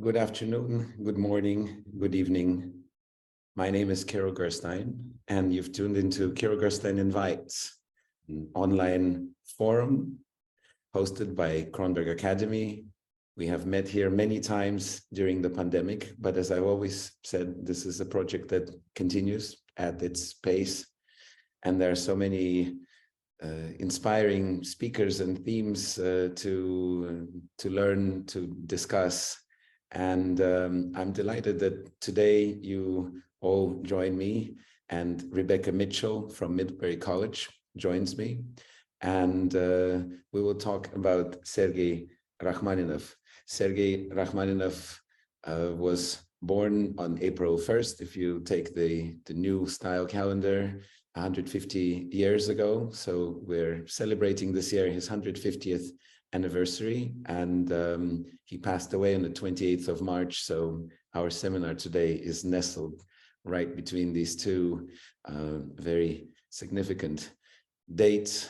Good afternoon, good morning, good evening. My name is Kirill Gerstein, and you've tuned into Kirill Gerstein Invites, an online forum hosted by Kronberg Academy. We have met here many times during the pandemic, but as I've always said, this is a project that continues at its pace, and there are so many inspiring speakers and themes to learn, to discuss. And I'm delighted that today you all join me, and Rebeca Mitchell from Midbury College joins me. And we will talk about Sergei Rachmaninoff. Sergei Rachmaninoff was born on April 1st, if you take the new style calendar, 150 years ago. So we're celebrating this year his 150th anniversary, and he passed away on the 28th of March. So our seminar today is nestled right between these two very significant dates.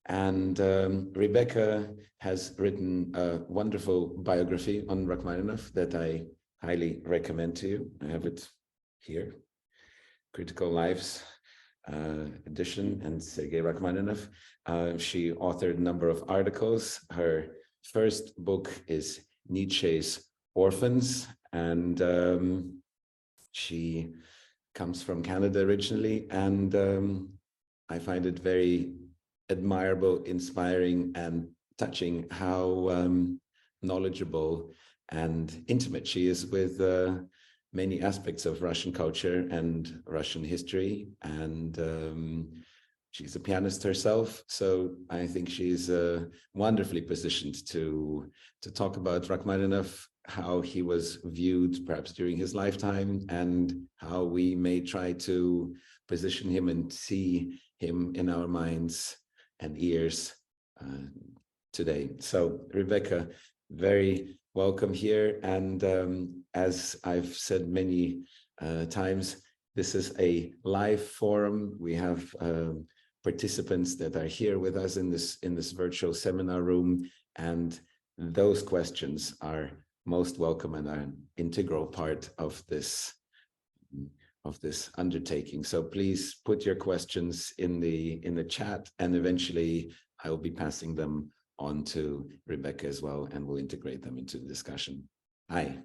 And Rebeca has written a wonderful biography on Rachmaninoff that I highly recommend to you. I have it here, Critical Lives edition, and Sergei Rachmaninoff. She authored a number of articles. Her first book is Nietzsche's Orphans, and she comes from Canada originally, and I find it very admirable, inspiring, and touching how knowledgeable and intimate she is with many aspects of Russian culture and Russian history. And she's a pianist herself, so I think she's wonderfully positioned to talk about Rachmaninoff, how he was viewed perhaps during his lifetime, and how we may try to position him and see him in our minds and ears today. So Rebeca, very welcome here. And as I've said many times, this is a live forum. We have participants that are here with us in this virtual seminar room, and those questions are most welcome and are an integral part of this undertaking. So please put your questions in the chat, and eventually I will be passing them on to Rebeca as well, and we'll integrate them into the discussion. Hi.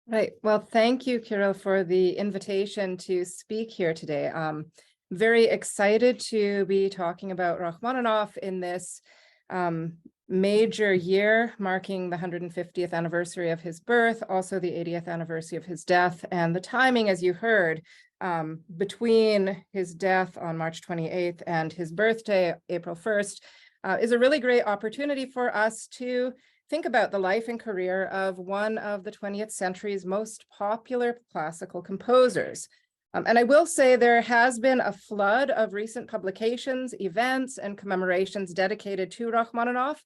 Right. Well, thank you, Kirill, for the invitation to speak here today. Very excited to be talking about Rachmaninoff in this major year marking the 150th anniversary of his birth, also the 80th anniversary of his death. And the timing, as you heard, between his death on March 28th and his birthday, April 1st, is a really great opportunity for us to think about the life and career of one of the 20th century's most popular classical composers. And I will say there has been a flood of recent publications, events, and commemorations dedicated to Rachmaninoff.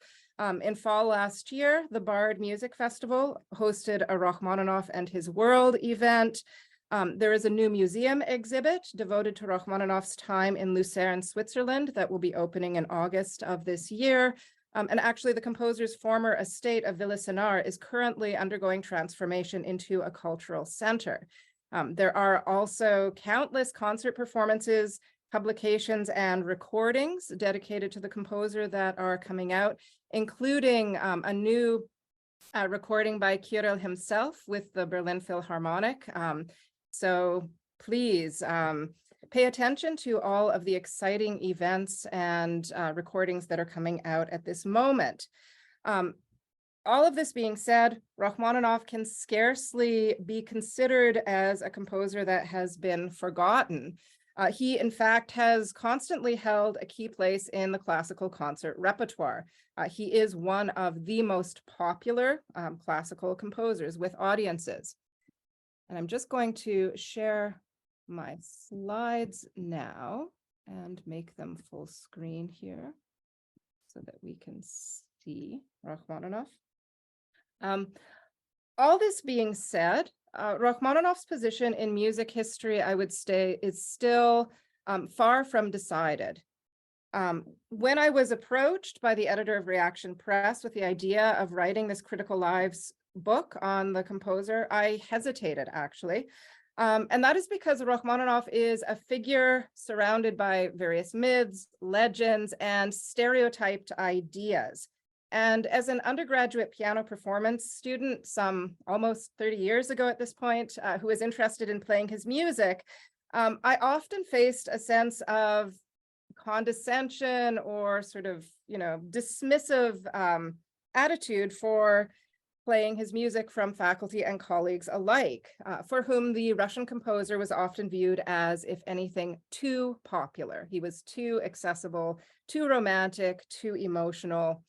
In fall last year, the Bard Music Festival hosted a Rachmaninoff and His World event. There is a new museum exhibit devoted to Rachmaninoff's time in Lucerne, Switzerland, that will be opening in August of this year. And actually, the composer's former estate of Villa-Senar is currently undergoing transformation into a cultural center. There are also countless concert performances, publications, and recordings dedicated to the composer that are coming out, including a new recording by Kirill himself with the Berlin Philharmonic. So please pay attention to all of the exciting events and recordings that are coming out at this moment. All of this being said, Rachmaninoff can scarcely be considered as a composer that has been forgotten. He, in fact, has constantly held a key place in the classical concert repertoire. He is one of the most popular classical composers with audiences. And I'm just going to share my slides now and make them full screen here so that we can see Rachmaninoff. All this being said, Rachmaninoff's position in music history, I would say, is still far from decided. When I was approached by the editor of Reaction Press with the idea of writing this Critical Lives book on the composer, I hesitated, actually. And that is because Rachmaninoff is a figure surrounded by various myths, legends, and stereotyped ideas. And as an undergraduate piano performance student, some almost 30 years ago at this point, who was interested in playing his music, I often faced a sense of condescension or sort of, dismissive attitude for playing his music from faculty and colleagues alike, for whom the Russian composer was often viewed as, if anything, too popular. He was too accessible, too romantic, too emotional,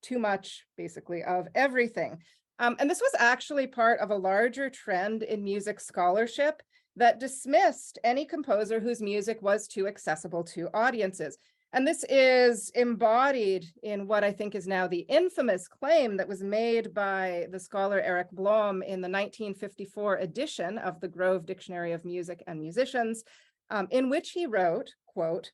too much, basically, of everything. And this was actually part of a larger trend in music scholarship that dismissed any composer whose music was too accessible to audiences. And this is embodied in what I think is now the infamous claim that was made by the scholar Eric Blom in the 1954 edition of the Grove Dictionary of Music and Musicians, in which he wrote, quote,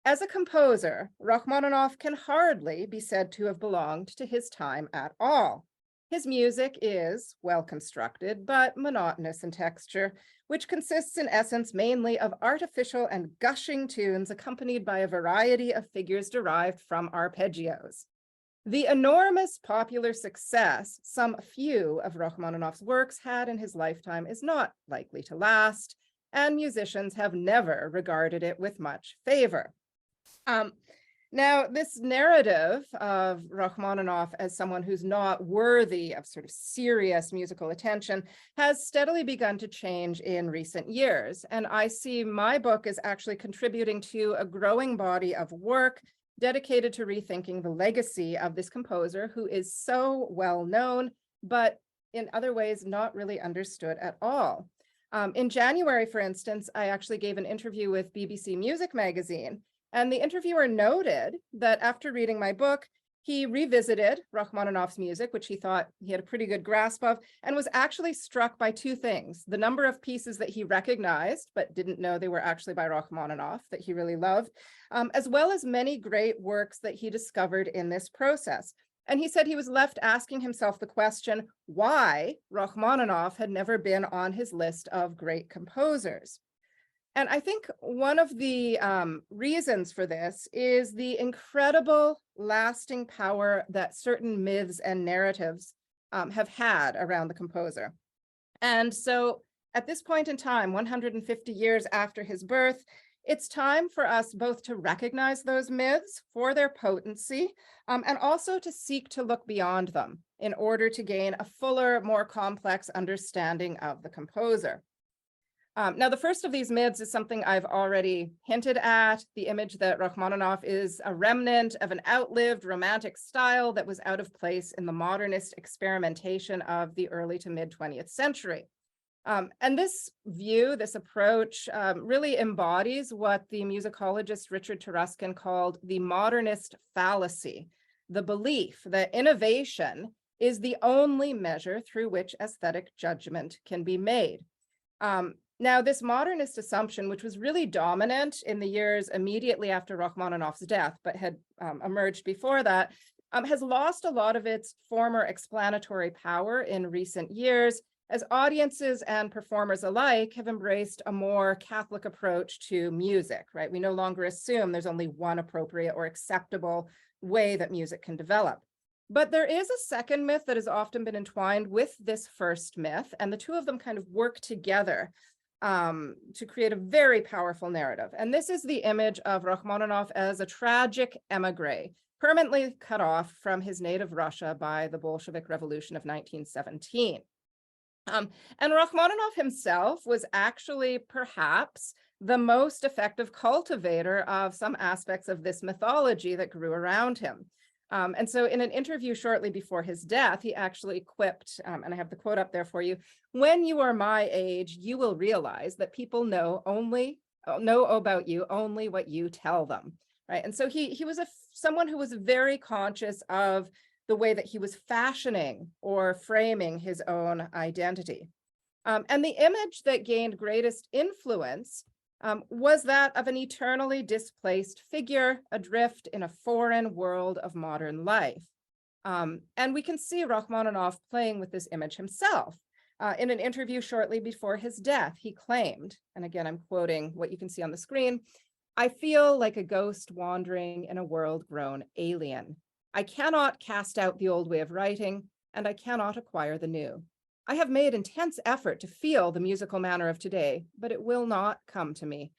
"As a composer, Rachmaninoff can hardly be said to have belonged to his time at all. His music is well constructed, but monotonous in texture, which consists in essence mainly of artificial and gushing tunes accompanied by a variety of figures derived from arpeggios. The enormous popular success some few of Rachmaninoff's works had in his lifetime is not likely to last, and musicians have never regarded it with much favor." Now, this narrative of Rachmaninoff as someone who's not worthy of sort of serious musical attention has steadily begun to change in recent years. And I see my book as actually contributing to a growing body of work dedicated to rethinking the legacy of this composer who is so well known, but in other ways not really understood at all. In January, for instance, I actually gave an interview with BBC Music Magazine. And the interviewer noted that after reading my book, he revisited Rachmaninoff's music, which he thought he had a pretty good grasp of, and was actually struck by two things: the number of pieces that he recognized, but didn't know they were actually by Rachmaninoff, that he really loved, as well as many great works that he discovered in this process. And he said he was left asking himself the question why Rachmaninoff had never been on his list of great composers. And I think one of the reasons for this is the incredible lasting power that certain myths and narratives have had around the composer. And so at this point in time, 150 years after his birth, it's time for us both to recognize those myths for their potency and also to seek to look beyond them in order to gain a fuller, more complex understanding of the composer. Now, the first of these myths is something I've already hinted at, the image that Rachmaninoff is a remnant of an outlived romantic style that was out of place in the modernist experimentation of the early to mid 20th century. And this view, this approach, really embodies what the musicologist Richard Taruskin called the modernist fallacy, the belief that innovation is the only measure through which aesthetic judgment can be made. Now, this modernist assumption, which was really dominant in the years immediately after Rachmaninoff's death, but had emerged before that, has lost a lot of its former explanatory power in recent years, as audiences and performers alike have embraced a more Catholic approach to music, right? We no longer assume there's only one appropriate or acceptable way that music can develop. But there is a second myth that has often been entwined with this first myth, and the two of them kind of work together to create a very powerful narrative. And this is the image of Rachmaninoff as a tragic emigre, permanently cut off from his native Russia by the Bolshevik Revolution of 1917. And Rachmaninoff himself was actually perhaps the most effective cultivator of some aspects of this mythology that grew around him. And so in an interview shortly before his death, he actually quipped, and I have the quote up there for you, "When you are my age, you will realize that people know about you only what you tell them," right? And so he was someone who was very conscious of the way that he was fashioning or framing his own identity. And the image that gained greatest influence was that of an eternally displaced figure adrift in a foreign world of modern life. And we can see Rachmaninoff playing with this image himself. In an interview shortly before his death, he claimed, and again, I'm quoting what you can see on the screen, "I feel like a ghost wandering in a world grown alien. I cannot cast out the old way of writing, and I cannot acquire the new. I have made intense effort to feel the musical manner of today, but it will not come to me.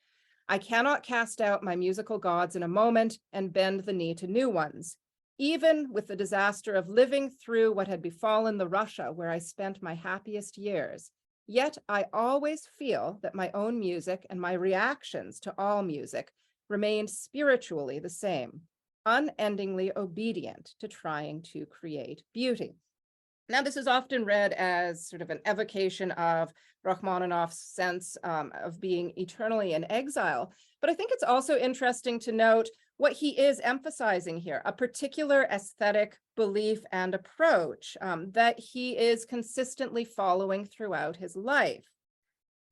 I cannot cast out my musical gods in a moment and bend the knee to new ones. Even with the disaster of living through what had befallen the Russia where I spent my happiest years, yet I always feel that my own music and my reactions to all music remained spiritually the same, unendingly obedient to trying to create beauty." Now, this is often read as sort of an evocation of Rachmaninoff's sense of being eternally in exile. But I think it's also interesting to note what he is emphasizing here, a particular aesthetic belief and approach that he is consistently following throughout his life.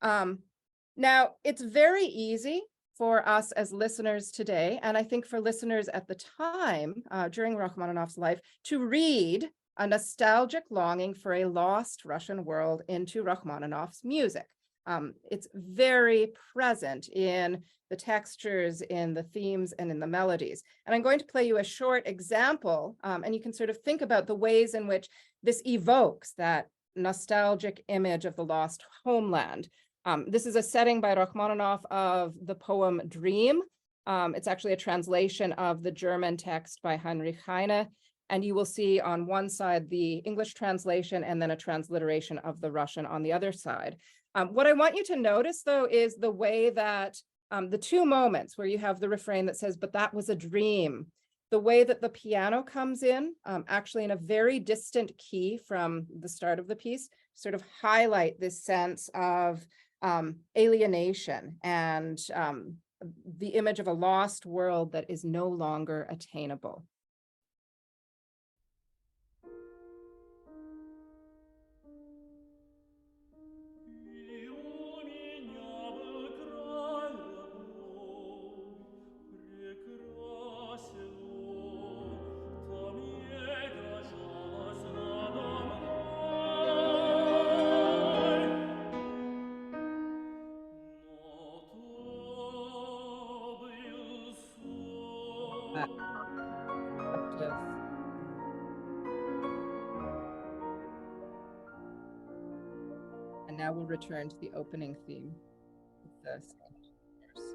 Now, it's very easy for us as listeners today, and I think for listeners at the time during Rachmaninoff's life, to read a nostalgic longing for a lost Russian world into Rachmaninoff's music. It's very present in the textures, in the themes, and in the melodies. And I'm going to play you a short example, and you can sort of think about the ways in which this evokes that nostalgic image of the lost homeland. This is a setting by Rachmaninoff of the poem Dream. It's actually a translation of the German text by Heinrich Heine. And you will see on one side the English translation and then a transliteration of the Russian on the other side. What I want you to notice, though, is the way that the two moments where you have the refrain that says, "But that was a dream," the way that the piano comes in, actually in a very distant key from the start of the piece, sort of highlight this sense of alienation and the image of a lost world that is no longer attainable. And now we'll return to the opening theme of the second verse.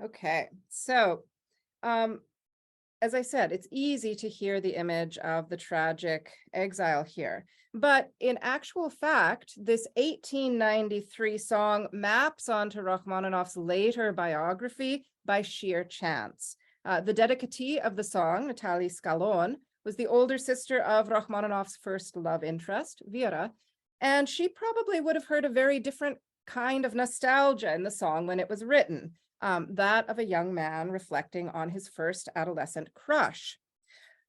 Okay, so as I said, it's easy to hear the image of the tragic exile here. But in actual fact, this 1893 song maps onto Rachmaninoff's later biography by sheer chance. The dedicatee of the song, Natalie Scalon, was the older sister of Rachmaninoff's first love interest, Vera, and she probably would have heard a very different kind of nostalgia in the song when it was written. That of a young man reflecting on his first adolescent crush.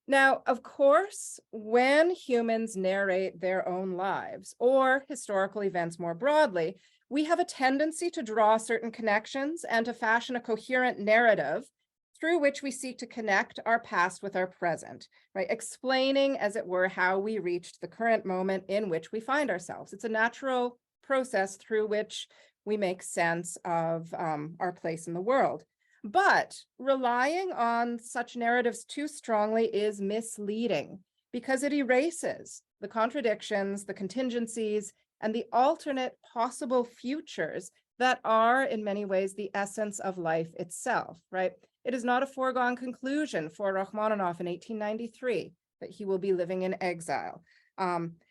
Now, of course, when humans narrate their own lives or historical events more broadly, we have a tendency to draw certain connections and to fashion a coherent narrative through which we seek to connect our past with our present, right? Explaining, as it were, how we reached the current moment in which we find ourselves. It's a natural process through which we make sense of our place in the world. But relying on such narratives too strongly is misleading because it erases the contradictions, the contingencies, and the alternate possible futures that are in many ways the essence of life itself, right? it is not a foregone conclusion for Rachmaninoff in 1893 that he will be living in exile.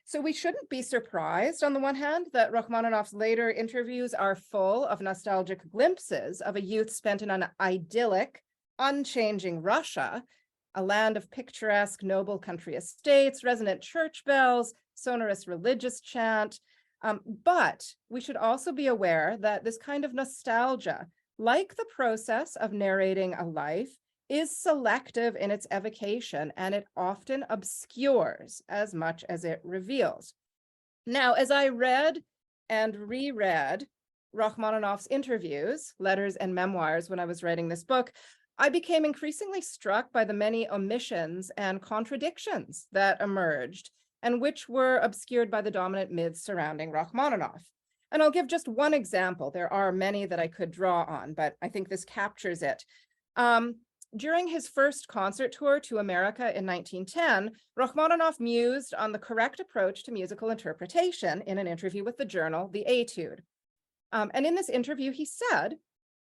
So we shouldn't be surprised, on the one hand, that Rachmaninoff's later interviews are full of nostalgic glimpses of a youth spent in an idyllic, unchanging Russia, a land of picturesque noble country estates, resonant church bells, sonorous religious chant. But we should also be aware that this kind of nostalgia, like the process of narrating a life, is selective in its evocation, and it often obscures as much as it reveals. Now, as I read and reread Rachmaninoff's interviews, letters, and memoirs when I was writing this book, I became increasingly struck by the many omissions and contradictions that emerged, and which were obscured by the dominant myths surrounding Rachmaninoff. And I'll give just one example. There are many that I could draw on, but I think this captures it. During his first concert tour to America in 1910, Rachmaninoff mused on the correct approach to musical interpretation in an interview with the journal The Etude. And in this interview, he said,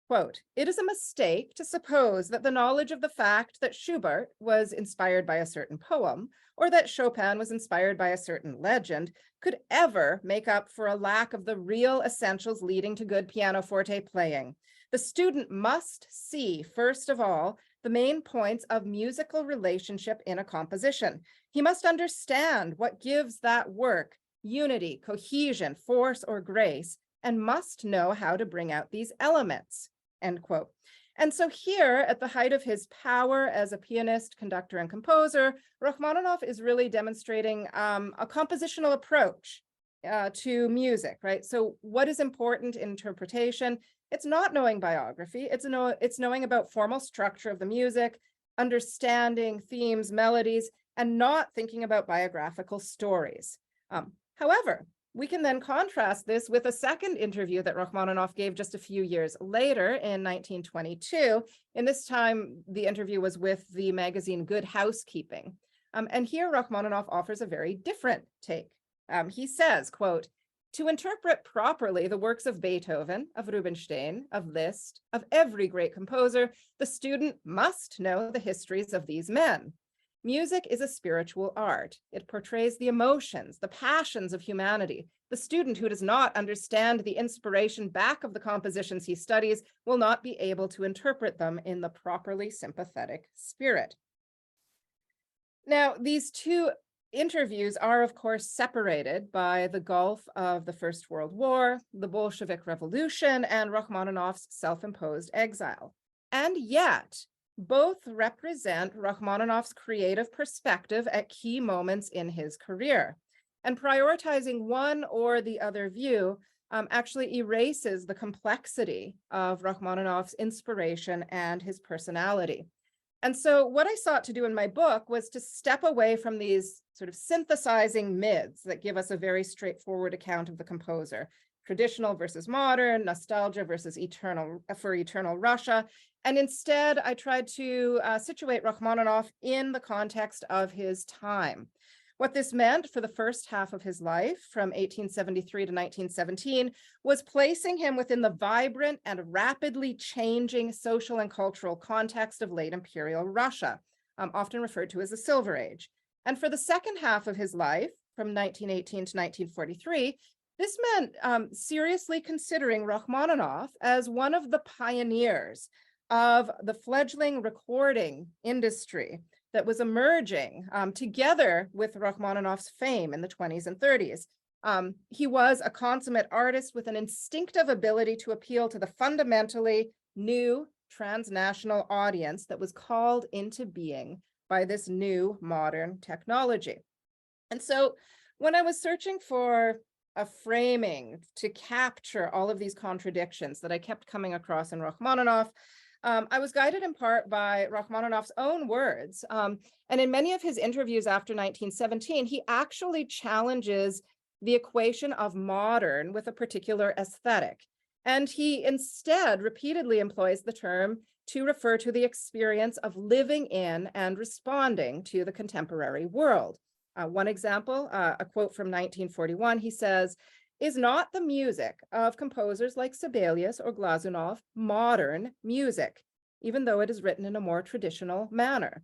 quote, "It is a mistake to suppose that the knowledge of the fact that Schubert was inspired by a certain poem, or that Chopin was inspired by a certain legend, could ever make up for a lack of the real essentials leading to good pianoforte playing. The student must see, first of all, the main points of musical relationship in a composition. He must understand what gives that work unity, cohesion, force, or grace, and must know how to bring out these elements," end quote. And so here, at the height of his power as a pianist, conductor, and composer, Rachmaninoff is really demonstrating a compositional approach to music, right? So what is important in interpretation? It's not knowing biography, it's knowing about formal structure of the music, understanding themes, melodies, and not thinking about biographical stories. However, we can then contrast this with a second interview that Rachmaninoff gave just a few years later in 1922. And this time, the interview was with the magazine Good Housekeeping. And here Rachmaninoff offers a very different take. He says, quote, "To interpret properly the works of Beethoven, of Rubinstein, of Liszt, of every great composer, the student must know the histories of these men. Music is a spiritual art. It portrays the emotions, the passions of humanity. The student who does not understand the inspiration back of the compositions he studies will not be able to interpret them in the properly sympathetic spirit." Now, these two interviews are, of course, separated by the gulf of the First World War, the Bolshevik Revolution, and Rachmaninoff's self-imposed exile. And yet, both represent Rachmaninoff's creative perspective at key moments in his career. And prioritizing one or the other view actually erases the complexity of Rachmaninoff's inspiration and his personality. And so what I sought to do in my book was to step away from these sort of synthesizing myths that give us a very straightforward account of the composer, traditional versus modern, nostalgia versus eternal Russia. And instead, I tried to situate Rachmaninoff in the context of his time. What this meant for the first half of his life, from 1873 to 1917, was placing him within the vibrant and rapidly changing social and cultural context of late imperial Russia, often referred to as the Silver Age. And for the second half of his life, from 1918 to 1943, this meant seriously considering Rachmaninoff as one of the pioneers of the fledgling recording industry that was emerging together with Rachmaninoff's fame in the 20s and 30s. He was a consummate artist with an instinctive ability to appeal to the fundamentally new transnational audience that was called into being by this new modern technology. And so when I was searching for a framing to capture all of these contradictions that I kept coming across in Rachmaninoff, I was guided in part by Rachmaninoff's own words. And in many of his interviews after 1917, he actually challenges the equation of modern with a particular aesthetic. And he instead repeatedly employs the term to refer to the experience of living in and responding to the contemporary world. One example, a quote from 1941, he says, "Is not the music of composers like Sibelius or Glazunov modern music? even though it is written in a more traditional manner,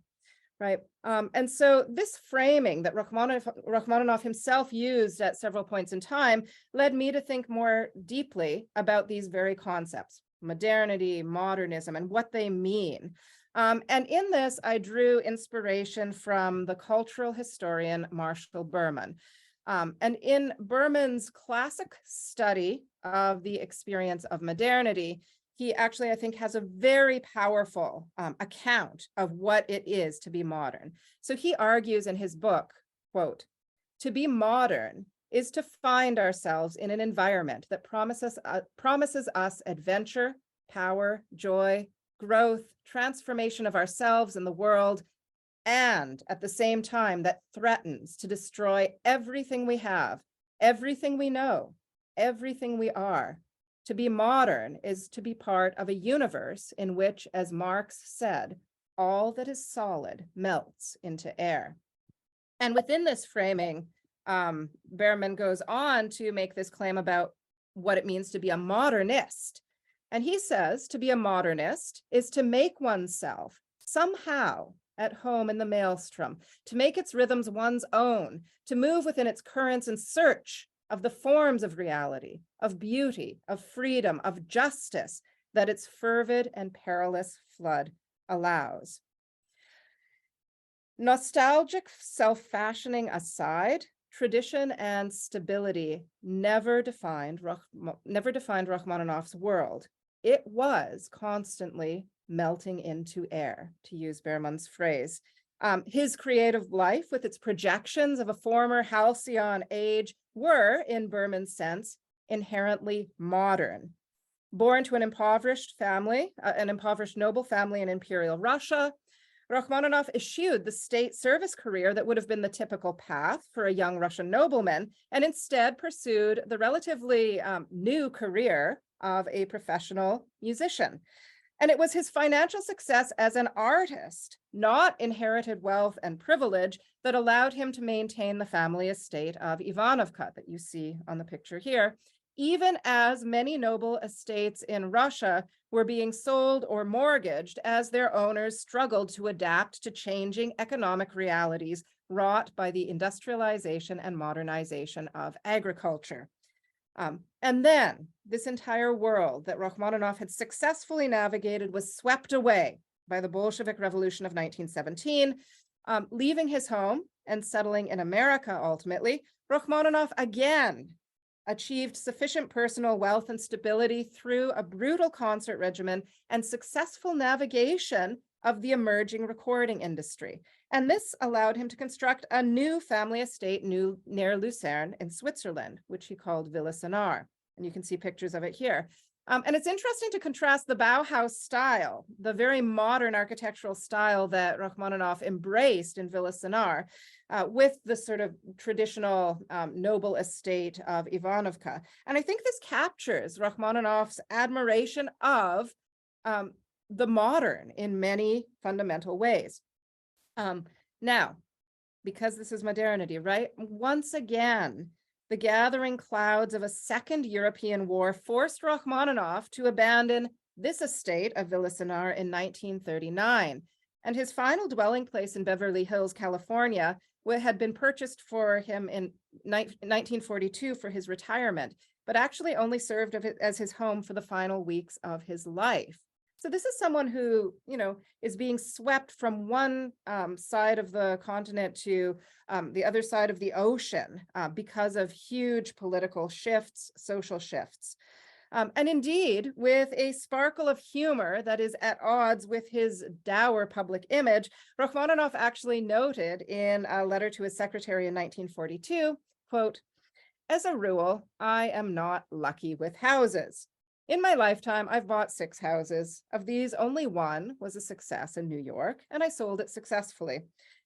right? And so this framing that Rachmaninoff himself used at several points in time led me to think more deeply about these very concepts, modernity, modernism, and what they mean. And in this, I drew inspiration from the cultural historian Marshall Berman. And in Berman's classic study of the experience of modernity, he actually, I think, has a very powerful account of what it is to be modern. So he argues in his book, quote, "To be modern is to find ourselves in an environment that promises us adventure, power, joy, growth, transformation of ourselves and the world, and at the same time that threatens to destroy everything we have, everything we know, everything we are. To be modern is to be part of a universe in which, as Marx said, all that is solid melts into air." And within this framing, Berman goes on to make this claim about what it means to be a modernist. And he says to be a modernist is to make oneself somehow at home in the maelstrom, to make its rhythms one's own, to move within its currents in search of the forms of reality, of beauty, of freedom, of justice that its fervid and perilous flood allows. Nostalgic self-fashioning aside, tradition and stability never defined Rachmaninoff's world. It was constantly melting into air, to use Berman's phrase. His creative life, with its projections of a former halcyon age, were, in Berman's sense, inherently modern. Born to an impoverished family, an impoverished noble family in Imperial Russia, Rachmaninoff eschewed the state service career that would have been the typical path for a young Russian nobleman, and instead pursued the relatively new career of a professional musician. And it was his financial success as an artist, not inherited wealth and privilege, that allowed him to maintain the family estate of Ivanovka that you see on the picture here, even as many noble estates in Russia were being sold or mortgaged as their owners struggled to adapt to changing economic realities wrought by the industrialization and modernization of agriculture. And then this entire world that Rachmaninoff had successfully navigated was swept away by the Bolshevik Revolution of 1917. Leaving his home and settling in America ultimately, Rachmaninoff again achieved sufficient personal wealth and stability through a brutal concert regimen and successful navigation of the emerging recording industry. And this allowed him to construct a new family estate near Lucerne in Switzerland, which he called Villa Sonar. And you can see pictures of it here. And it's interesting to contrast the Bauhaus style, the very modern architectural style that Rachmaninoff embraced in Villa Sonar, with the sort of traditional noble estate of Ivanovka. And I think this captures Rachmaninoff's admiration of the modern in many fundamental ways. Now, because this is modernity, right? Once again, the gathering clouds of a second European war forced Rachmaninoff to abandon this estate of Villa Sonar in 1939. And his final dwelling place in Beverly Hills, California, had been purchased for him in 1942 for his retirement, but actually only served as his home for the final weeks of his life. So this is someone who, is being swept from one side of the continent to the other side of the ocean because of huge political shifts, social shifts. And indeed, with a sparkle of humor that is at odds with his dour public image, Rachmaninoff actually noted in a letter to his secretary in 1942, quote, "As a rule, I am not lucky with houses. In my lifetime, I've bought 6 houses. Of these, only one was a success in New York, and I sold it successfully.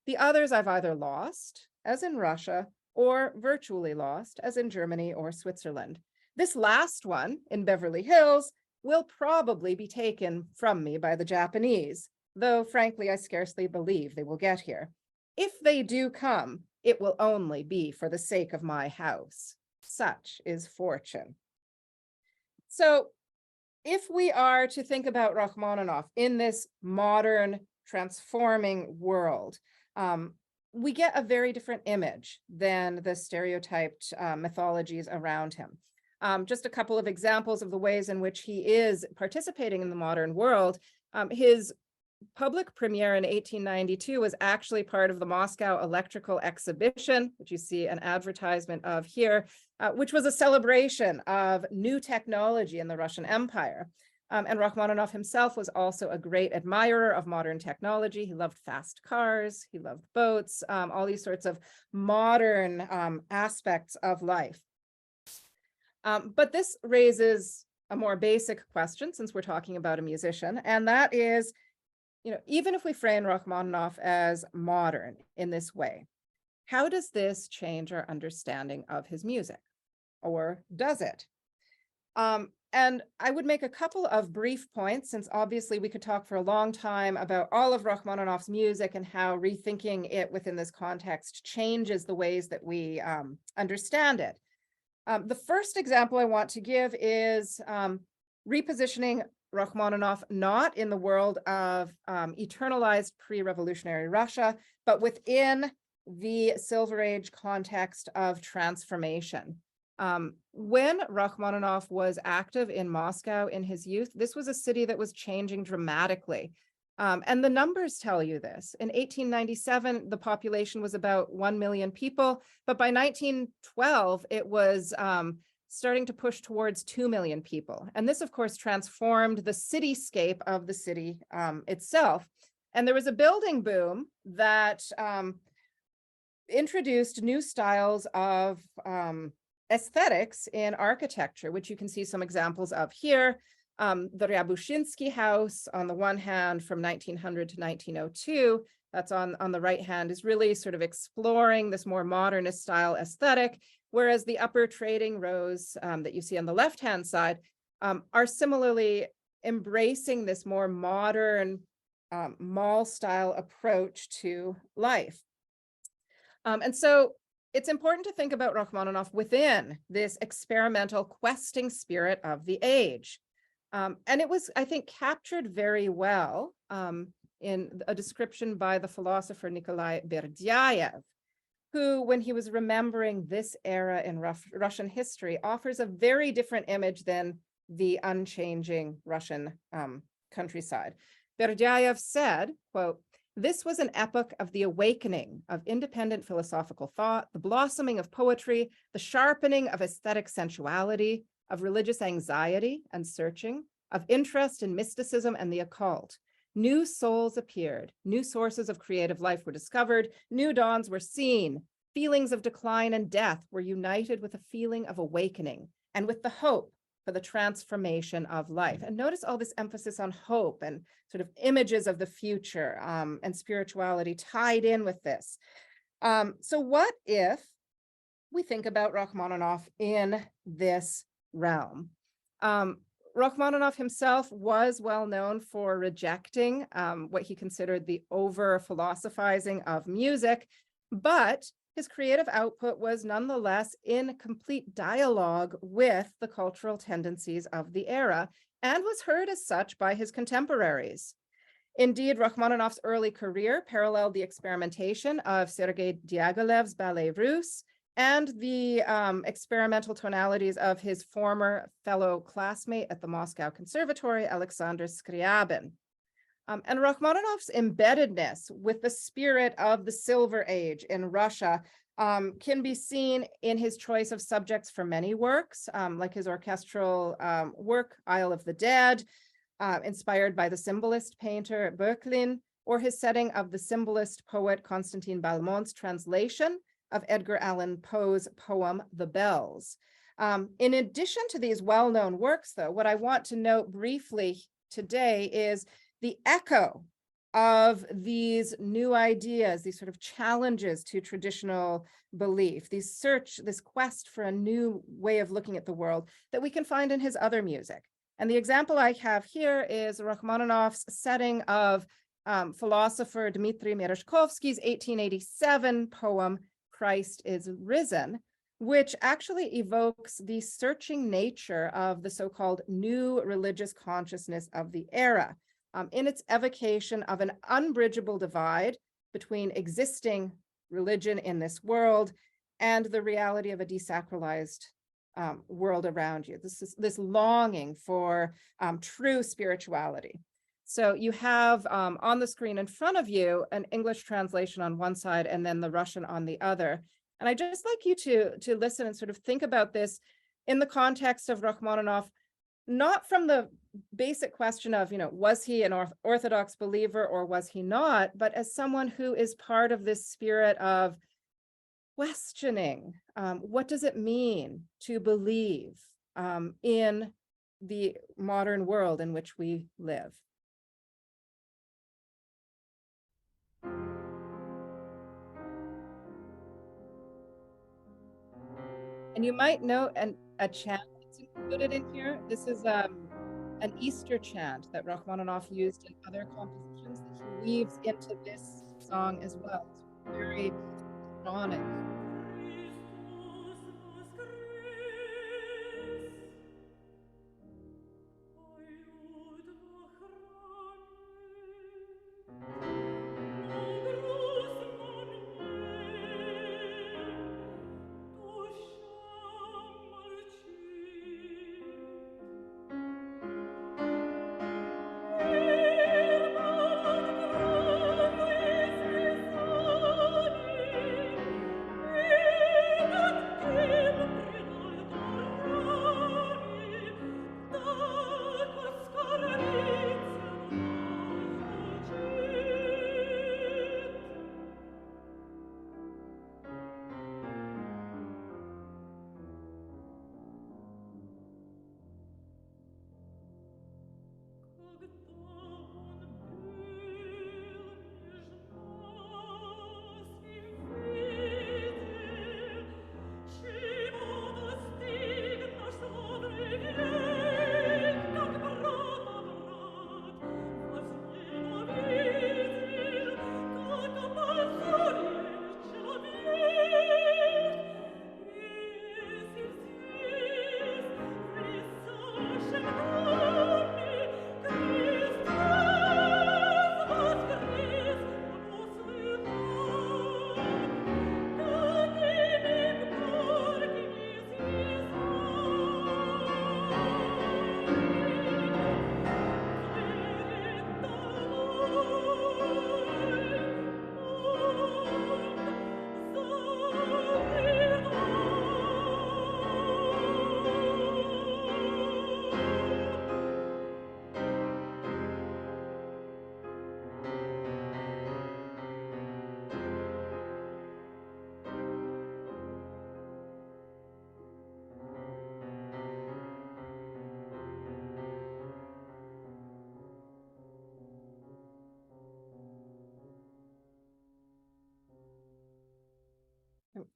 The others I've either lost, as in Russia, or virtually lost, as in Germany or Switzerland. This last one, in Beverly Hills, will probably be taken from me by the Japanese, though frankly, I scarcely believe they will get here. If they do come, it will only be for the sake of my house. Such is fortune." So if we are to think about Rachmaninoff in this modern transforming world, we get a very different image than the stereotyped mythologies around him. Just a couple of examples of the ways in which he is participating in the modern world. His public premiere in 1892 was actually part of the Moscow Electrical Exhibition, which you see an advertisement of here, which was a celebration of new technology in the Russian Empire. And Rachmaninoff himself was also a great admirer of modern technology. He loved fast cars, he loved boats, all these sorts of modern aspects of life. But this raises a more basic question, since we're talking about a musician, and that is, even if we frame Rachmaninoff as modern in this way, how does this change our understanding of his music? Or does it? And I would make a couple of brief points, since obviously we could talk for a long time about all of Rachmaninoff's music and how rethinking it within this context changes the ways that we understand it. The first example I want to give is repositioning Rachmaninoff not in the world of eternalized pre-revolutionary Russia, but within the Silver Age context of transformation. When Rachmaninoff was active in Moscow in his youth, this was a city that was changing dramatically. And the numbers tell you this. In 1897, the population was about 1 million people, but by 1912, it was starting to push towards 2 million people. And this, of course, transformed the cityscape of the city itself. And there was a building boom that introduced new styles of aesthetics in architecture, which you can see some examples of here. The Ryabushinsky house, on the one hand, from 1900 to 1902, that's on the right hand, is really sort of exploring this more modernist style aesthetic, whereas the upper trading rows that you see on the left-hand side are similarly embracing this more modern mall-style approach to life. And so it's important to think about Rachmaninoff within this experimental questing spirit of the age. And it was, I think, captured very well in a description by the philosopher Nikolai Berdyaev, who, when he was remembering this era in Russian history, offers a very different image than the unchanging Russian countryside. Berdyaev said, quote, "This was an epoch of the awakening of independent philosophical thought, the blossoming of poetry, the sharpening of aesthetic sensuality, of religious anxiety and searching, of interest in mysticism and the occult. New souls appeared, new sources of creative life were discovered, new dawns were seen, feelings of decline and death were united with a feeling of awakening and with the hope for the transformation of life." And notice all this emphasis on hope and sort of images of the future and spirituality tied in with this. So what if we think about Rachmaninoff in this realm? Rachmaninoff himself was well known for rejecting what he considered the over-philosophizing of music, but his creative output was nonetheless in complete dialogue with the cultural tendencies of the era and was heard as such by his contemporaries. Indeed, Rachmaninoff's early career paralleled the experimentation of Sergei Diaghilev's Ballet Russe and the experimental tonalities of his former fellow classmate at the Moscow Conservatory, Alexander Scriabin. And Rachmaninoff's embeddedness with the spirit of the Silver Age in Russia can be seen in his choice of subjects for many works, like his orchestral work, Isle of the Dead, inspired by the symbolist painter Böcklin, or his setting of the symbolist poet Constantin Balmont's translation of Edgar Allan Poe's poem, The Bells. In addition to these well-known works, though, what I want to note briefly today is the echo of these new ideas, these sort of challenges to traditional belief, this quest for a new way of looking at the world that we can find in his other music. And the example I have here is Rachmaninoff's setting of philosopher Dmitry Merezhkovsky's 1887 poem, Christ is Risen, which actually evokes the searching nature of the so-called new religious consciousness of the era, in its evocation of an unbridgeable divide between existing religion in this world and the reality of a desacralized world around you. This longing for true spirituality. So you have on the screen in front of you an English translation on one side and then the Russian on the other. And I'd just like you to listen and sort of think about this in the context of Rachmaninoff, not from the basic question of, was he an Orthodox believer or was he not, but as someone who is part of this spirit of questioning, what does it mean to believe in the modern world in which we live? And you might note a chant that's included in here. This is an Easter chant that Rachmaninoff used in other compositions that he weaves into this song as well. It's very ironic.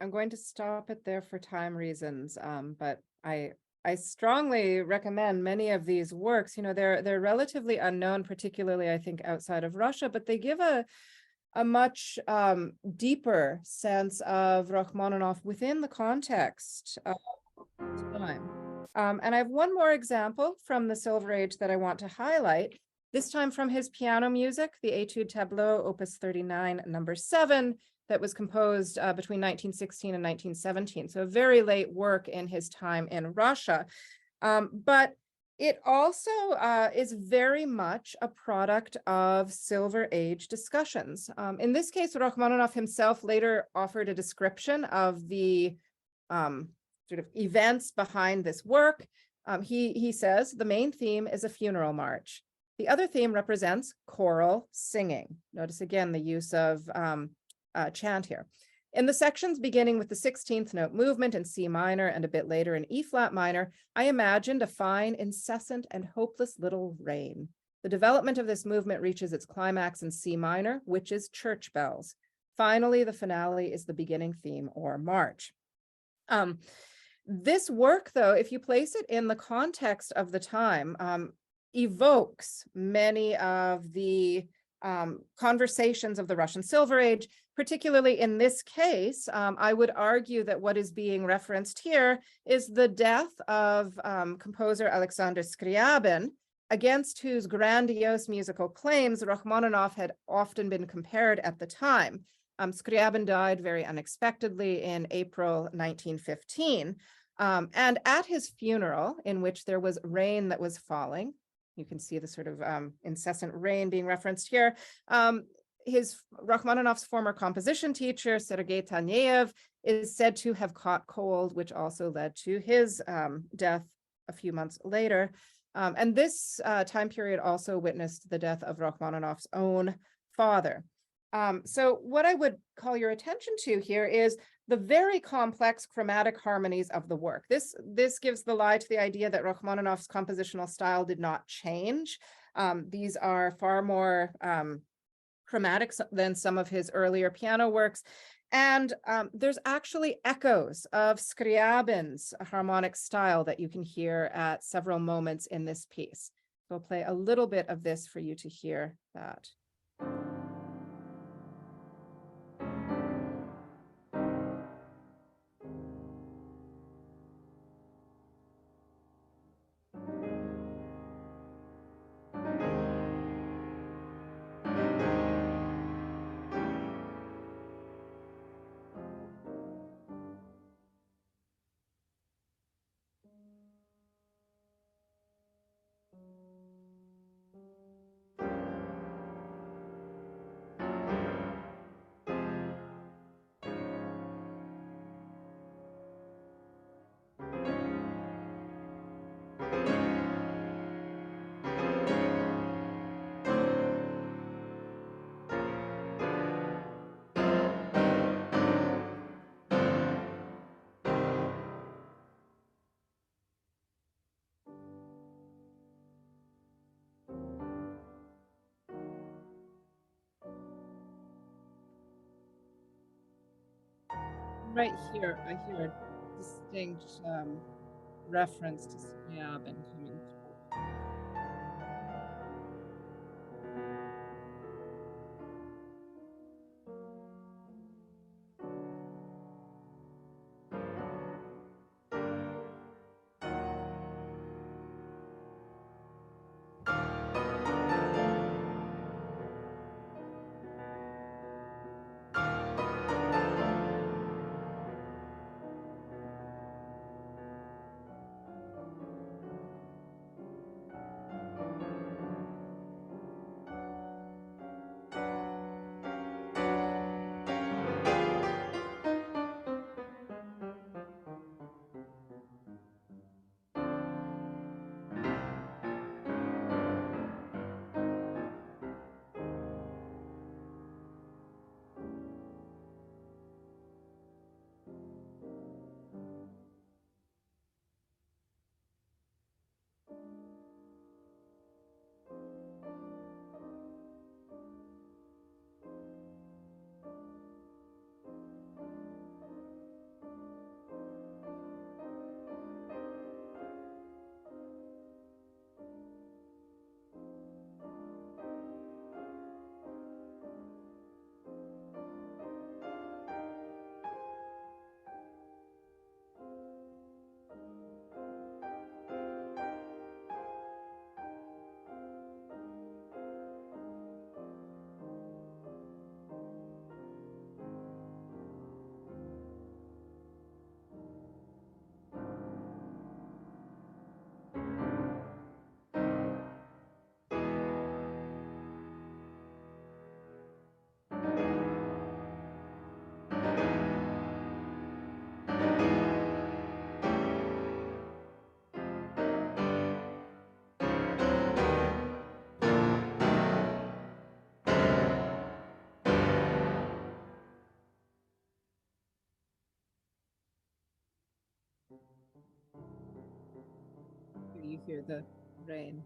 I'm going to stop it there for time reasons, but I strongly recommend many of these works. They're relatively unknown, particularly I think outside of Russia, but they give a much deeper sense of Rachmaninoff within the context of time. And I have one more example from the Silver Age that I want to highlight, this time from his piano music, the Etude Tableau, Opus 39, number 7, that was composed between 1916 and 1917. So a very late work in his time in Russia. But it also is very much a product of Silver Age discussions. In this case, Rachmaninoff himself later offered a description of the sort of events behind this work. He says, the main theme is a funeral march. The other theme represents choral singing. Notice again the use of chant here. In the sections beginning with the 16th note movement in C minor and a bit later in E flat minor, I imagined a fine, incessant, and hopeless little rain. The development of this movement reaches its climax in C minor, which is church bells. Finally, the finale is the beginning theme or march. This work, though, if you place it in the context of the time, evokes many of the conversations of the Russian Silver Age, particularly in this case, I would argue that what is being referenced here is the death of composer Alexander Scriabin, against whose grandiose musical claims Rachmaninoff had often been compared at the time. Scriabin died very unexpectedly in April 1915. And at his funeral, in which there was rain that was falling, you can see the sort of incessant rain being referenced here, Rachmaninoff's former composition teacher, Sergei Taneyev, is said to have caught cold, which also led to his death a few months later. And this time period also witnessed the death of Rachmaninoff's own father. So what I would call your attention to here is the very complex chromatic harmonies of the work. This gives the lie to the idea that Rachmaninoff's compositional style did not change. These are far more chromatic than some of his earlier piano works. And there's actually echoes of Scriabin's harmonic style that you can hear at several moments in this piece. So I'll play a little bit of this for you to hear that. Right here, I hear a distinct reference to Scriabin coming through. Here you hear the rain.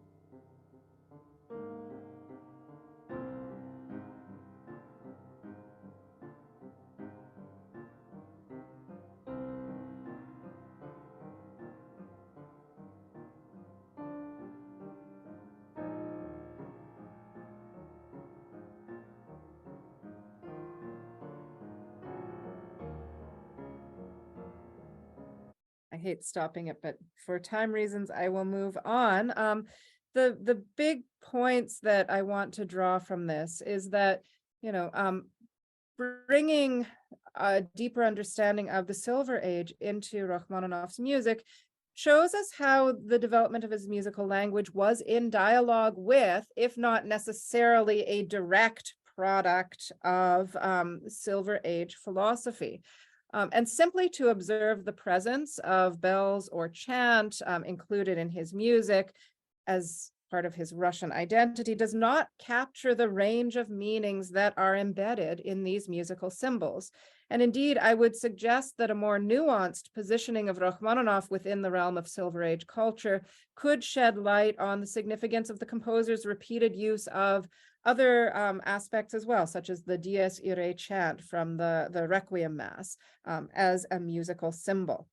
hate stopping it, but for time reasons, I will move on. The big points that I want to draw from this is that, bringing a deeper understanding of the Silver Age into Rachmaninoff's music shows us how the development of his musical language was in dialogue with, if not necessarily a direct product of Silver Age philosophy. And simply to observe the presence of bells or chant included in his music as part of his Russian identity does not capture the range of meanings that are embedded in these musical symbols. And indeed, I would suggest that a more nuanced positioning of Rachmaninoff within the realm of Silver Age culture could shed light on the significance of the composer's repeated use of other aspects as well, such as the Dies Irae chant from the Requiem Mass as a musical symbol.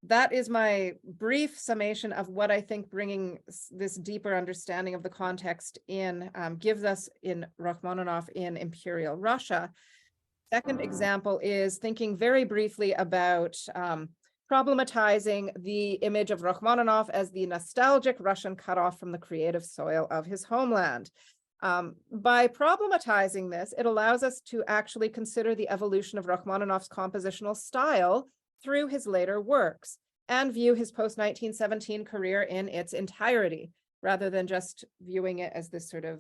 That is my brief summation of what I think bringing this deeper understanding of the context in gives us in Rachmaninoff in Imperial Russia. Second example is thinking very briefly about problematizing the image of Rachmaninoff as the nostalgic Russian cut off from the creative soil of his homeland. By problematizing this, it allows us to actually consider the evolution of Rachmaninoff's compositional style through his later works and view his post-1917 career in its entirety, rather than just viewing it as this sort of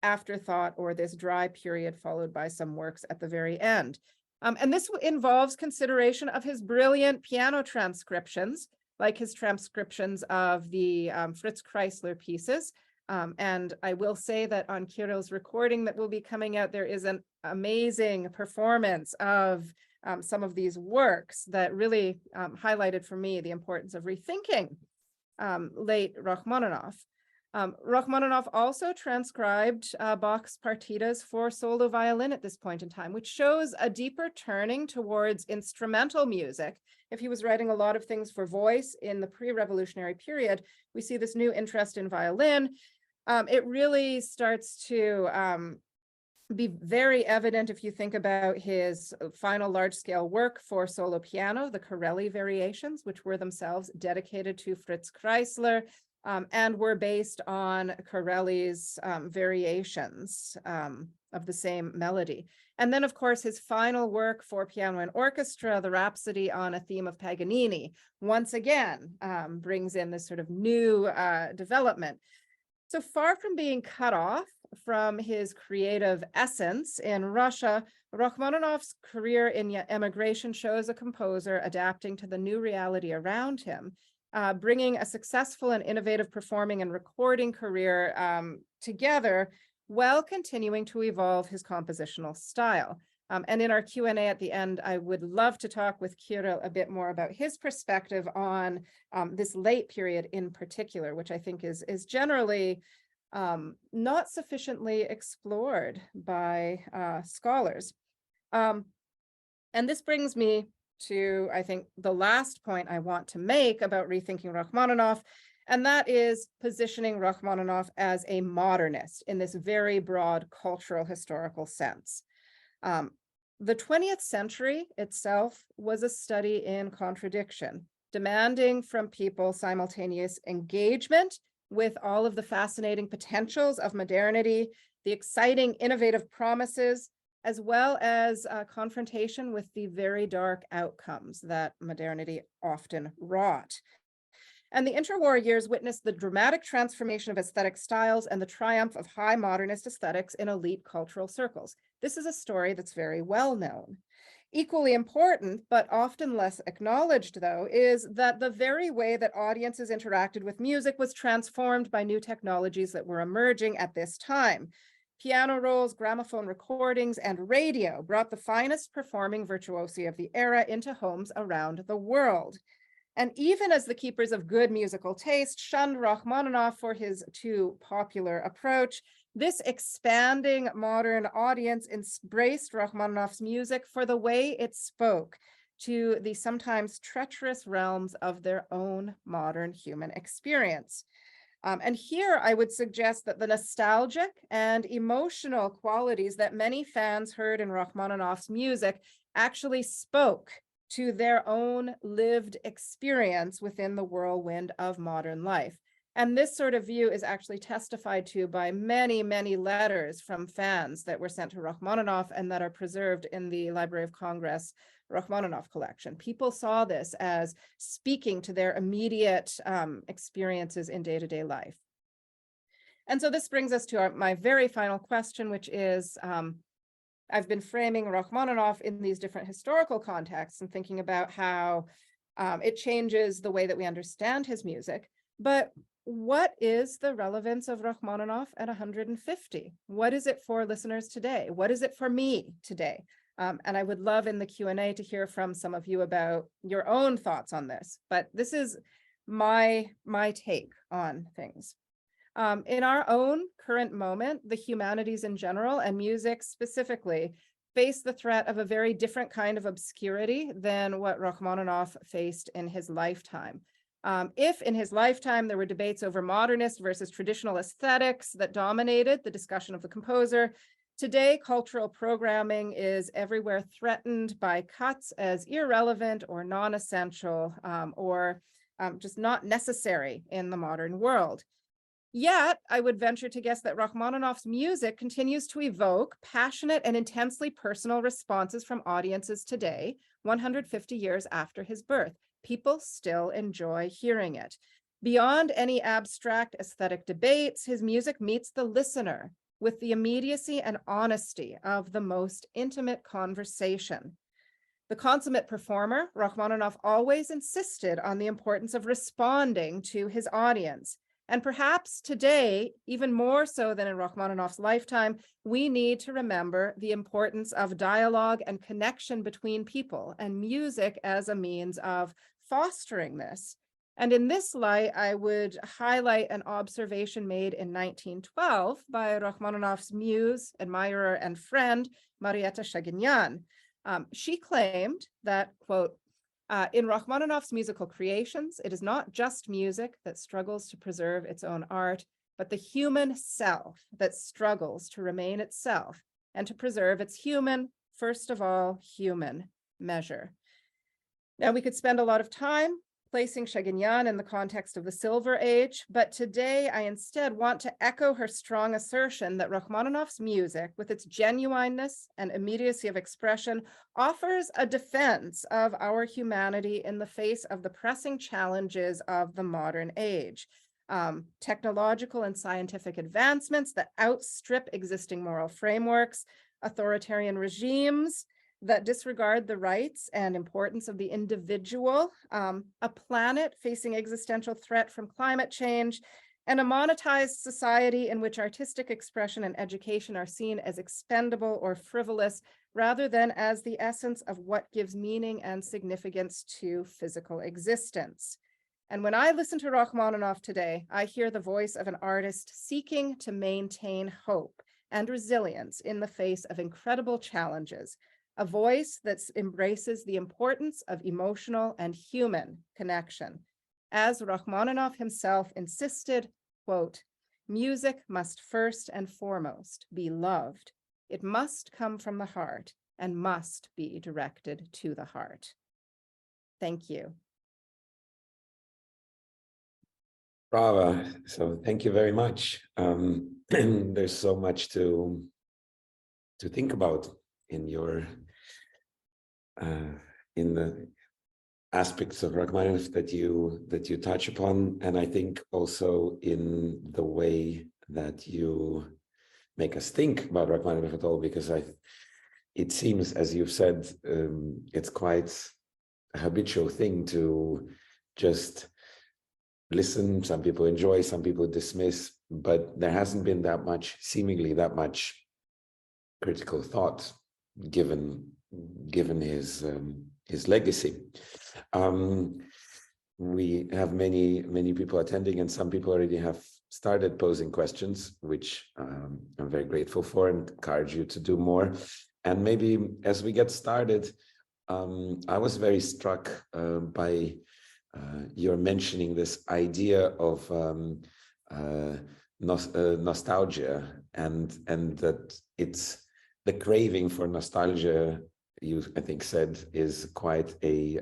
afterthought or this dry period followed by some works at the very end. And this involves consideration of his brilliant piano transcriptions, like his transcriptions of the Fritz Kreisler pieces. And I will say that on Kirill's recording that will be coming out, there is an amazing performance of some of these works that really highlighted for me the importance of rethinking late Rachmaninoff. Rachmaninoff also transcribed Bach's partitas for solo violin at this point in time, which shows a deeper turning towards instrumental music. If he was writing a lot of things for voice in the pre-revolutionary period, we see this new interest in violin. It really starts to be very evident if you think about his final large-scale work for solo piano, the Corelli variations, which were themselves dedicated to Fritz Kreisler and were based on Corelli's variations of the same melody. And then, of course, his final work for piano and orchestra, the Rhapsody on a Theme of Paganini, once again brings in this sort of new development. So far from being cut off from his creative essence in Russia, Rachmaninoff's career in emigration shows a composer adapting to the new reality around him, bringing a successful and innovative performing and recording career together while continuing to evolve his compositional style. And in our Q&A at the end, I would love to talk with Kirill a bit more about his perspective on this late period in particular, which I think is generally not sufficiently explored by scholars. And this brings me to, I think, the last point I want to make about rethinking Rachmaninoff, and that is positioning Rachmaninoff as a modernist in this very broad cultural historical sense. The 20th century itself was a study in contradiction, demanding from people simultaneous engagement with all of the fascinating potentials of modernity, the exciting, innovative promises, as well as confrontation with the very dark outcomes that modernity often wrought. And the interwar years witnessed the dramatic transformation of aesthetic styles and the triumph of high modernist aesthetics in elite cultural circles. This is a story that's very well known. Equally important, but often less acknowledged, though, is that the very way that audiences interacted with music was transformed by new technologies that were emerging at this time. Piano rolls, gramophone recordings, and radio brought the finest performing virtuosi of the era into homes around the world. And even as the keepers of good musical taste shunned Rachmaninoff for his too popular approach, this expanding modern audience embraced Rachmaninoff's music for the way it spoke to the sometimes treacherous realms of their own modern human experience. And here I would suggest that the nostalgic and emotional qualities that many fans heard in Rachmaninoff's music actually spoke to their own lived experience within the whirlwind of modern life. And this sort of view is actually testified to by many, many letters from fans that were sent to Rachmaninoff and that are preserved in the Library of Congress Rachmaninoff collection. People saw this as speaking to their immediate experiences in day-to-day life. And so this brings us to my very final question, which is, I've been framing Rachmaninoff in these different historical contexts and thinking about how it changes the way that we understand his music. But what is the relevance of Rachmaninoff at 150? What is it for listeners today? What is it for me today? And I would love in the Q&A to hear from some of you about your own thoughts on this. But this is my take on things. In our own current moment, the humanities in general and music specifically face the threat of a very different kind of obscurity than what Rachmaninoff faced in his lifetime. If in his lifetime there were debates over modernist versus traditional aesthetics that dominated the discussion of the composer, today cultural programming is everywhere threatened by cuts as irrelevant or non-essential or just not necessary in the modern world. Yet, I would venture to guess that Rachmaninoff's music continues to evoke passionate and intensely personal responses from audiences today, 150 years after his birth. People still enjoy hearing it. Beyond any abstract aesthetic debates, his music meets the listener with the immediacy and honesty of the most intimate conversation. The consummate performer, Rachmaninoff always insisted on the importance of responding to his audience. And perhaps today, even more so than in Rachmaninoff's lifetime, we need to remember the importance of dialogue and connection between people and music as a means of fostering this. And in this light, I would highlight an observation made in 1912 by Rachmaninoff's muse, admirer, and friend, Marietta Shaginyan. She claimed that, quote, in Rachmaninoff's musical creations, it is not just music that struggles to preserve its own art, but the human self that struggles to remain itself and to preserve its human, first of all, human measure. Now, we could spend a lot of time placing Shaginyan in the context of the Silver Age, but today I instead want to echo her strong assertion that Rachmaninoff's music, with its genuineness and immediacy of expression, offers a defense of our humanity in the face of the pressing challenges of the modern age. Technological and scientific advancements that outstrip existing moral frameworks, authoritarian regimes that disregard the rights and importance of the individual, a planet facing existential threat from climate change, and a monetized society in which artistic expression and education are seen as expendable or frivolous, rather than as the essence of what gives meaning and significance to physical existence. And when I listen to Rachmaninoff today, I hear the voice of an artist seeking to maintain hope and resilience in the face of incredible challenges, a voice that embraces the importance of emotional and human connection. As Rachmaninoff himself insisted, quote, music must first and foremost be loved. It must come from the heart and must be directed to the heart. Thank you. Brava. So thank you very much. There's so much to think about in your in the aspects of Rachmaninoff that you touch upon, and I think also in the way that you make us think about Rachmaninoff at all, because it seems, as you've said, it's quite a habitual thing to just listen. Some people enjoy, some people dismiss, but there hasn't been seemingly that much critical thought given his legacy. We have many people attending, and some people already have started posing questions, which I'm very grateful for, and encourage you to do more. And maybe as we get started, I was very struck by your mentioning this idea of nostalgia, and that it's the craving for nostalgia you, I think, said is quite a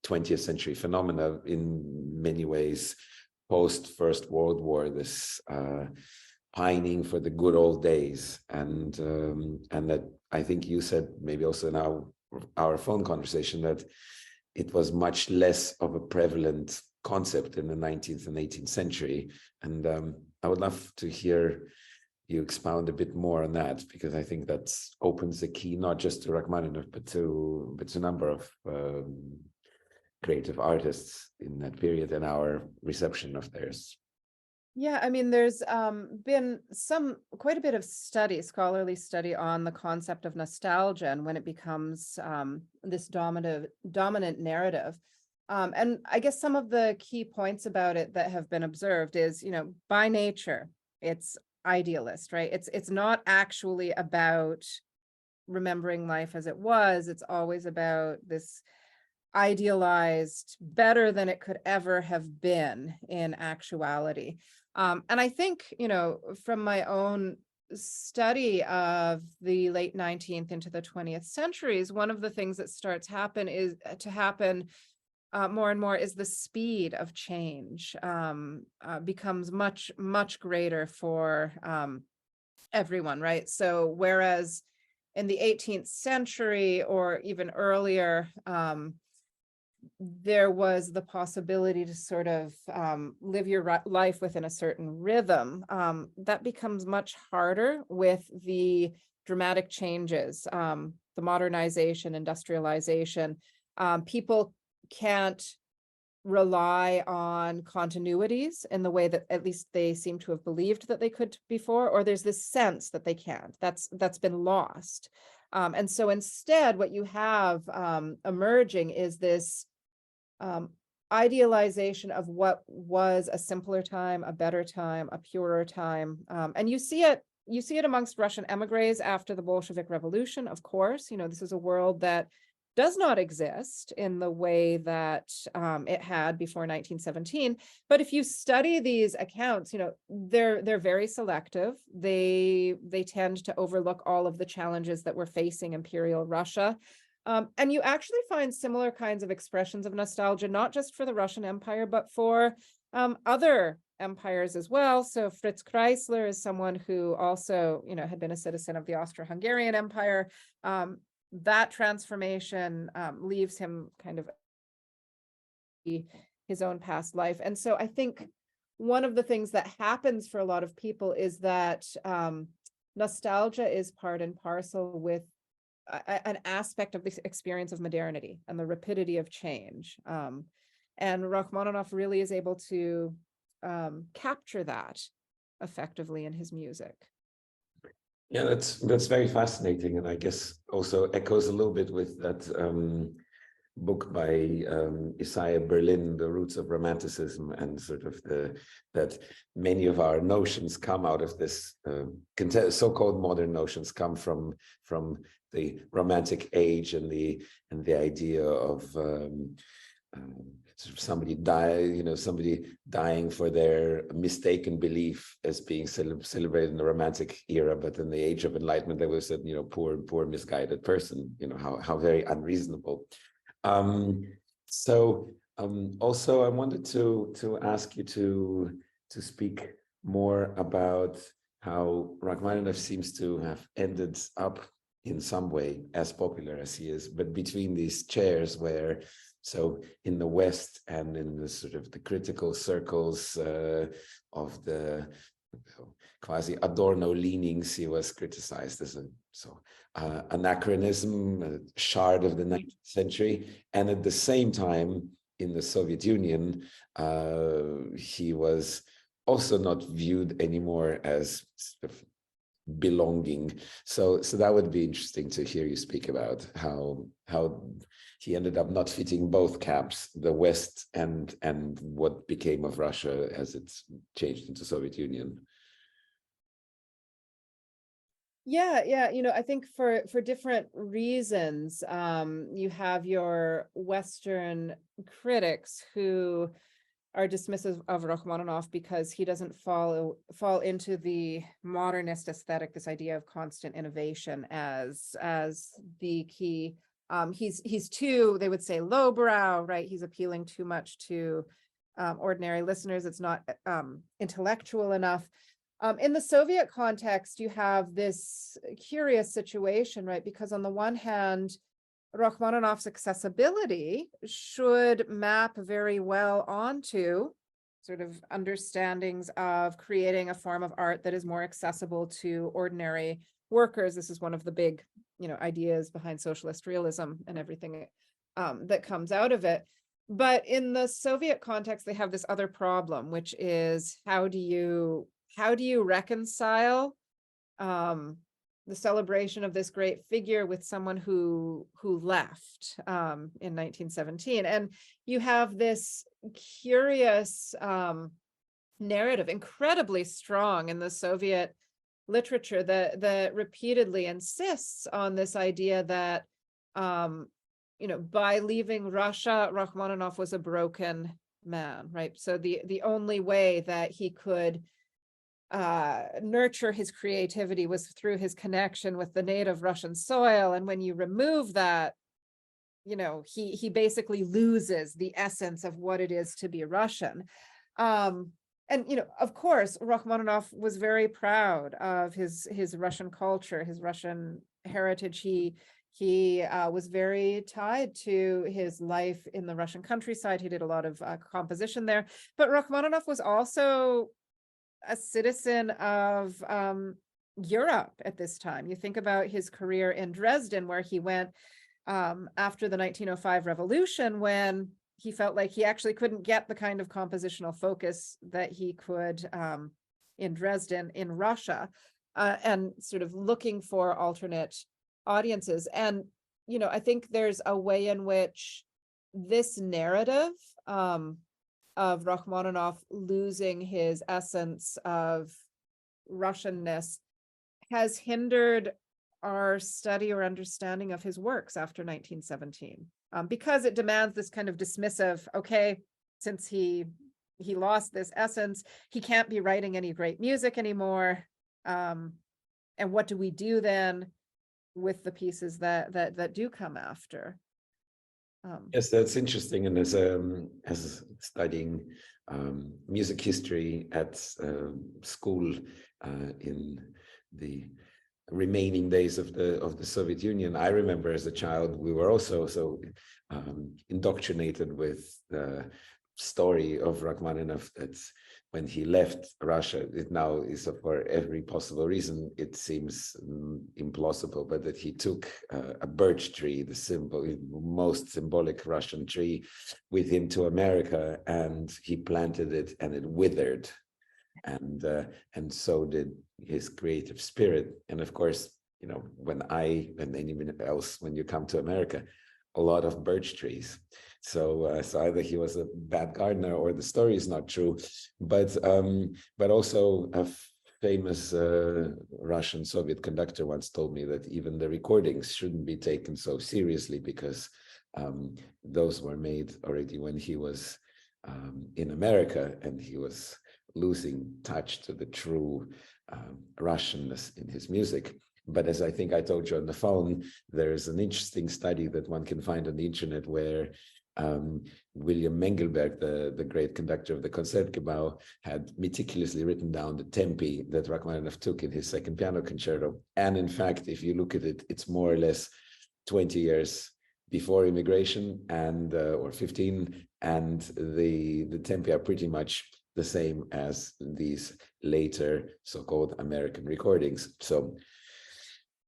20th century phenomena in many ways, post First World War, this pining for the good old days, and that I think you said maybe also in our phone conversation that it was much less of a prevalent concept in the 19th and 18th century, and I would love to hear you expound a bit more on that, because I think that opens the key not just to Rachmaninoff but to a number of creative artists in that period and our reception of theirs. Yeah, I mean, there's been quite a bit of scholarly study on the concept of nostalgia and when it becomes this dominant narrative. And I guess some of the key points about it that have been observed is, by nature, it's idealist, right? It's not actually about remembering life as it was. It's always about this idealized, better than it could ever have been in actuality. And I think, from my own study of the late 19th into the 20th centuries, one of the things that starts to happen more and more is the speed of change becomes much, much greater for everyone, right? So whereas in the 18th century or even earlier, there was the possibility to sort of live your life within a certain rhythm, that becomes much harder with the dramatic changes, the modernization, industrialization. People can't rely on continuities in the way that at least they seem to have believed that they could before, or there's this sense that they can't. That's been lost. And so instead, what you have emerging is this idealization of what was a simpler time, a better time, a purer time. And you see it amongst Russian emigres after the Bolshevik Revolution, of course. This is a world that does not exist in the way that it had before 1917. But if you study these accounts, they're very selective. They tend to overlook all of the challenges that were facing Imperial Russia. And you actually find similar kinds of expressions of nostalgia, not just for the Russian Empire, but for other empires as well. So Fritz Kreisler is someone who also, had been a citizen of the Austro-Hungarian Empire. That transformation leaves him kind of his own past life. And so I think one of the things that happens for a lot of people is that nostalgia is part and parcel with an aspect of the experience of modernity and the rapidity of change. And Rachmaninoff really is able to capture that effectively in his music. Yeah, that's very fascinating, and I guess also echoes a little bit with that book by Isaiah Berlin, The Roots of Romanticism, and sort of that many of our notions come out of this so-called modern notions come from the Romantic age and the idea of sort of somebody dying for their mistaken belief as being celebrated in the Romantic era, but in the Age of Enlightenment, there was a poor misguided person. How very unreasonable. Also, I wanted to ask you to speak more about how Rachmaninoff seems to have ended up in some way as popular as he is, but between these chairs where, so in the West and in the sort of the critical circles of the quasi Adorno leanings, he was criticized as anachronism, a shard of the 19th century. And at the same time, in the Soviet Union, he was also not viewed anymore as sort of belonging. So that would be interesting to hear you speak about how he ended up not fitting both camps, the West and what became of Russia as it's changed into Soviet Union. Yeah. I think for different reasons, you have your Western critics who are dismissive of Rachmaninoff because he doesn't fall into the modernist aesthetic, this idea of constant innovation as the key. He's too, they would say, lowbrow, right? He's appealing too much to ordinary listeners. It's not intellectual enough. In the Soviet context, you have this curious situation, right? Because on the one hand, Rachmaninoff's accessibility should map very well onto sort of understandings of creating a form of art that is more accessible to ordinary workers. This is one of the big, ideas behind socialist realism and everything that comes out of it. But in the Soviet context, they have this other problem, which is how do you reconcile the celebration of this great figure with someone who left in 1917. And you have this curious narrative, incredibly strong in the Soviet literature, that repeatedly insists on this idea that by leaving Russia, Rachmaninoff was a broken man, right? So the only way that he could nurture his creativity was through his connection with the native Russian soil. And when you remove that, he basically loses the essence of what it is to be Russian. And of course, Rachmaninoff was very proud of his Russian culture, his Russian heritage. He was very tied to his life in the Russian countryside. He did a lot of composition there. But Rachmaninoff was also a citizen of Europe at this time. You think about his career in Dresden, where he went after the 1905 revolution, when he felt like he actually couldn't get the kind of compositional focus that he could in Dresden, in Russia, and sort of looking for alternate audiences. And, I think there's a way in which this narrative of Rachmaninoff losing his essence of Russianness has hindered our study or understanding of his works after 1917, because it demands this kind of dismissive, okay, since he lost this essence, he can't be writing any great music anymore. And what do we do then with the pieces that do come after? Yes, that's interesting. And as studying music history at school in the remaining days of the Soviet Union, I remember as a child we were also so indoctrinated with the story of Rachmaninoff that when he left Russia, it now is for every possible reason, it seems implausible, but that he took a birch tree, the most symbolic Russian tree, with him to America, and he planted it and it withered. And so did his creative spirit. And of course, when anyone else, when you come to America, a lot of birch trees. So either he was a bad gardener or the story is not true. But also a famous Russian Soviet conductor once told me that even the recordings shouldn't be taken so seriously, because those were made already when he was in America, and he was losing touch to the true Russianness in his music. But as I think I told you on the phone, there's an interesting study that one can find on the internet where William Mengelberg, the great conductor of the Concertgebouw, had meticulously written down the tempi that Rachmaninoff took in his second piano concerto. And in fact, if you look at it, it's more or less 20 years before immigration, and or 15, and the tempi are pretty much the same as these later so-called American recordings. So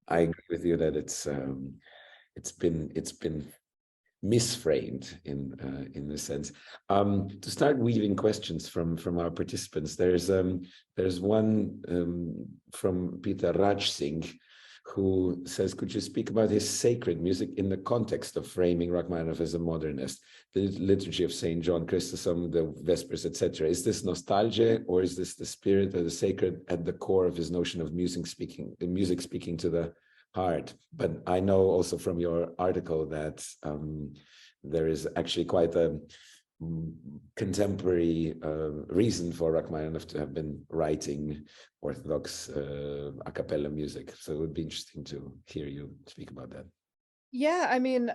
I agree with you that it's been misframed in a sense. To start weaving questions from our participants, there's one from Peter Raj Singh, who says, could you speak about his sacred music in the context of framing Rachmaninoff as a modernist? The liturgy of St. John Chrysostom, the Vespers, etc. Is this nostalgia, or is this the spirit of the sacred at the core of his notion of music speaking to the heart? But I know also from your article that there is actually quite a contemporary reason for Rachmaninoff to have been writing Orthodox a cappella music. So it would be interesting to hear you speak about that. Yeah, I mean,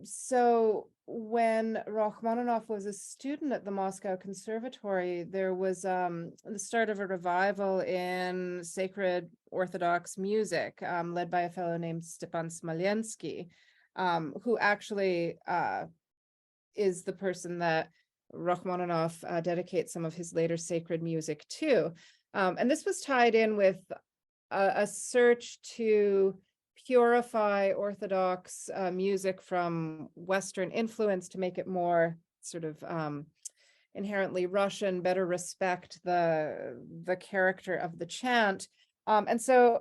so when Rachmaninoff was a student at the Moscow Conservatory, there was the start of a revival in sacred Orthodox music, led by a fellow named Stepan Smolensky, who actually is the person that Rachmaninoff dedicates some of his later sacred music to. And this was tied in with a search to purify Orthodox music from Western influence to make it more sort of inherently Russian, better respect the character of the chant. And so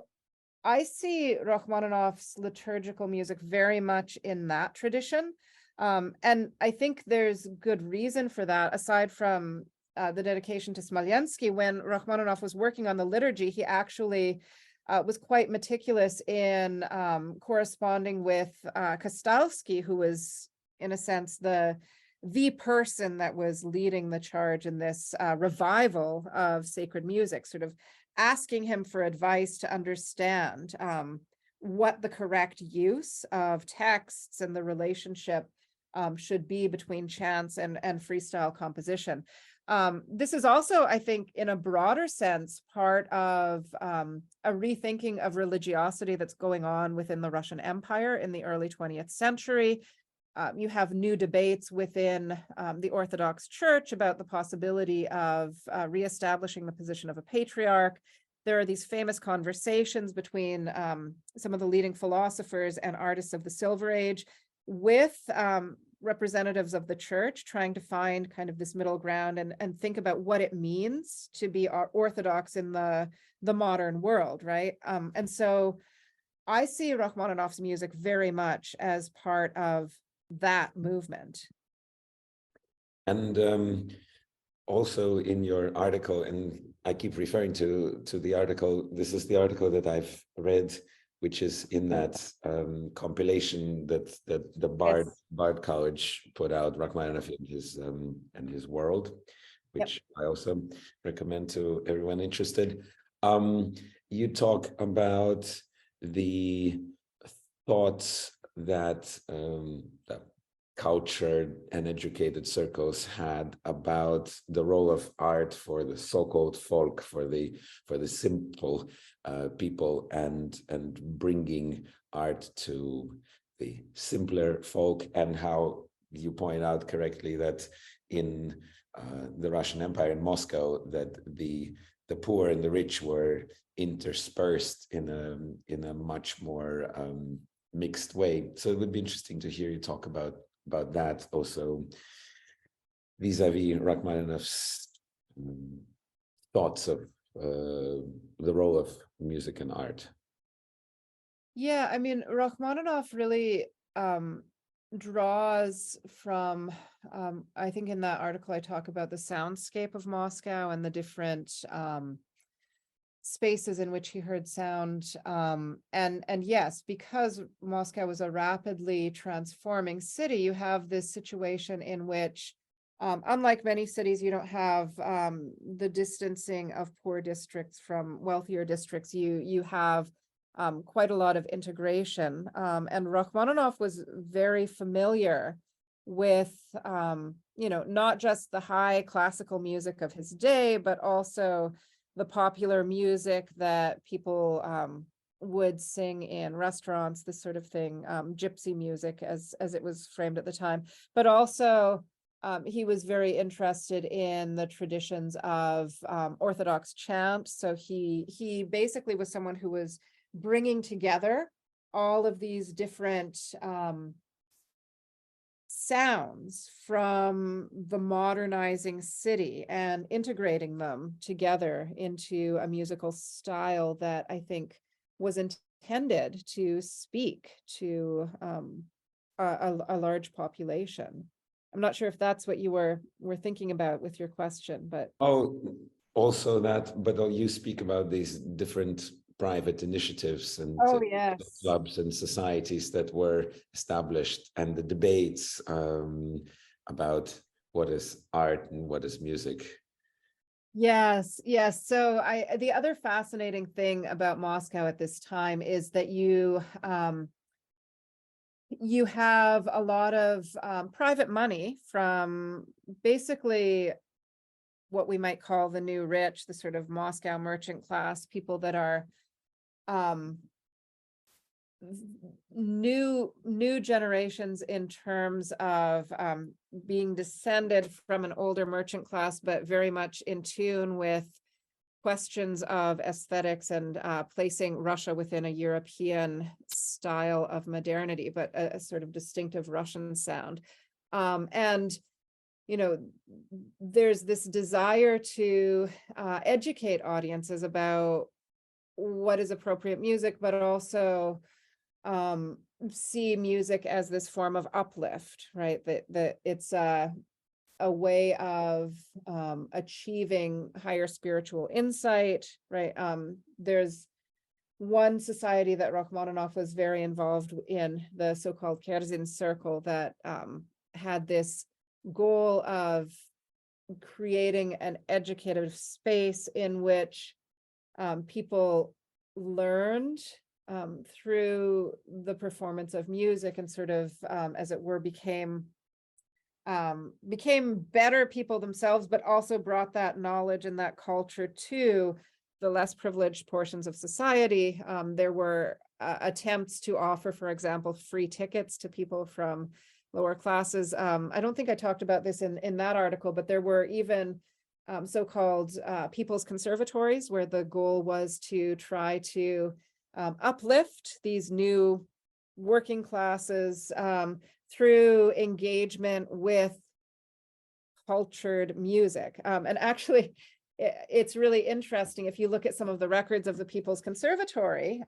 I see Rachmaninoff's liturgical music very much in that tradition. And I think there's good reason for that, aside from the dedication to Smolensky. When Rachmaninoff was working on the liturgy, he actually was quite meticulous in corresponding with Kostalsky, who was, in a sense, the person that was leading the charge in this revival of sacred music, sort of asking him for advice to understand what the correct use of texts and the relationship should be between chants and freestyle composition. This is also, I think, in a broader sense, part of a rethinking of religiosity that's going on within the Russian Empire in the early 20th century. You have new debates within the Orthodox Church about the possibility of reestablishing the position of a patriarch. There are these famous conversations between some of the leading philosophers and artists of the Silver Age with representatives of the church, trying to find kind of this middle ground and think about what it means to be Orthodox in the modern world, right? And so I see Rachmaninoff's music very much as part of that movement. And also in your article, and I keep referring to the article, this is the article that I've read, which is in that compilation that the Bard College put out, Rachmaninoff and his world, which I also recommend to everyone interested. You talk about the thoughts that cultured and educated circles had about the role of art for the so-called folk, for the simple people, and bringing art to the simpler folk, and how you point out correctly that in the Russian Empire in Moscow, that the poor and the rich were interspersed in a much more mixed way. So it would be interesting to hear you talk about that also vis-a-vis Rachmaninoff's thoughts of the role of music and art. Yeah, I mean, Rachmaninoff really draws from, I think in that article I talk about the soundscape of Moscow and the different spaces in which he heard sound. And yes, because Moscow was a rapidly transforming city, you have this situation in which, unlike many cities, you don't have the distancing of poor districts from wealthier districts. You have quite a lot of integration. And Rachmaninoff was very familiar with, not just the high classical music of his day, but also the popular music that people would sing in restaurants, this sort of thing, gypsy music as it was framed at the time. But also he was very interested in the traditions of Orthodox chant. So he basically was someone who was bringing together all of these different sounds from the modernizing city and integrating them together into a musical style that I think was intended to speak to a large population. I'm not sure if that's what you were thinking about with your question, but also that, but you speak about these different private initiatives and clubs and societies that were established, and the debates about what is art and what is music. Yes, yes. So the other fascinating thing about Moscow at this time is that you have a lot of private money from basically what we might call the new rich, the sort of Moscow merchant class, people that are new generations in terms of being descended from an older merchant class, but very much in tune with questions of aesthetics and placing Russia within a European style of modernity, but a sort of distinctive Russian sound. And there's this desire to educate audiences about what is appropriate music, but also see music as this form of uplift, right? That it's a way of achieving higher spiritual insight, right? There's one society that Rachmaninoff was very involved in, the so-called Arisen circle, that had this goal of creating an educative space in which people learned through the performance of music and sort of, as it were, became better people themselves, but also brought that knowledge and that culture to the less privileged portions of society. There were attempts to offer, for example, free tickets to people from lower classes. I don't think I talked about this in that article, but there were even so-called people's conservatories, where the goal was to try to uplift these new working classes through engagement with cultured music. And actually, it's really interesting. If you look at some of the records of the People's Conservatory,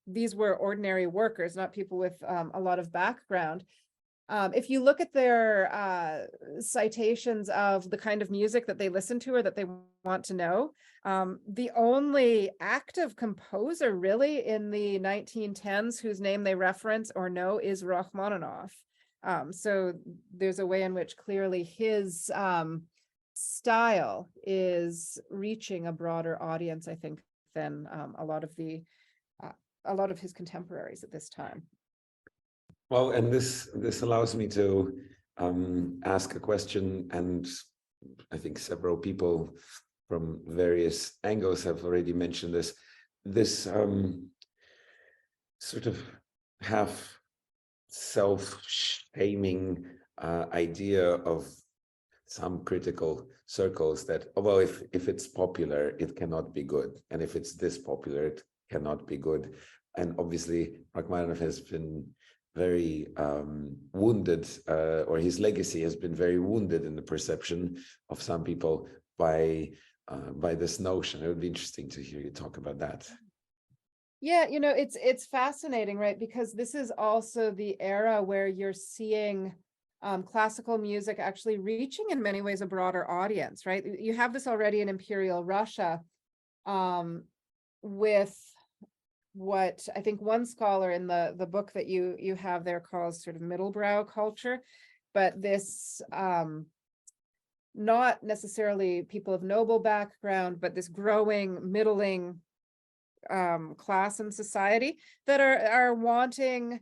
these were ordinary workers, not people with a lot of background. If you look at their citations of the kind of music that they listen to or that they want to know, the only active composer really in the 1910s whose name they reference or know is Rachmaninoff. So there's a way in which clearly his style is reaching a broader audience, I think, than a lot of his contemporaries at this time. Well, and this allows me to ask a question, and I think several people from various angles have already mentioned this. This sort of half self-shaming idea of some critical circles that, oh, well, if it's popular, it cannot be good, and if it's this popular, it cannot be good. And obviously, Rachmaninoff has been very wounded, or his legacy has been very wounded in the perception of some people by this notion. It would be interesting to hear you talk about that. Yeah, it's fascinating, right? Because this is also the era where you're seeing classical music actually reaching in many ways a broader audience, right? You have this already in Imperial Russia with what I think one scholar in the book that you have there calls sort of middlebrow culture, but this not necessarily people of noble background, but this growing middling class in society that are wanting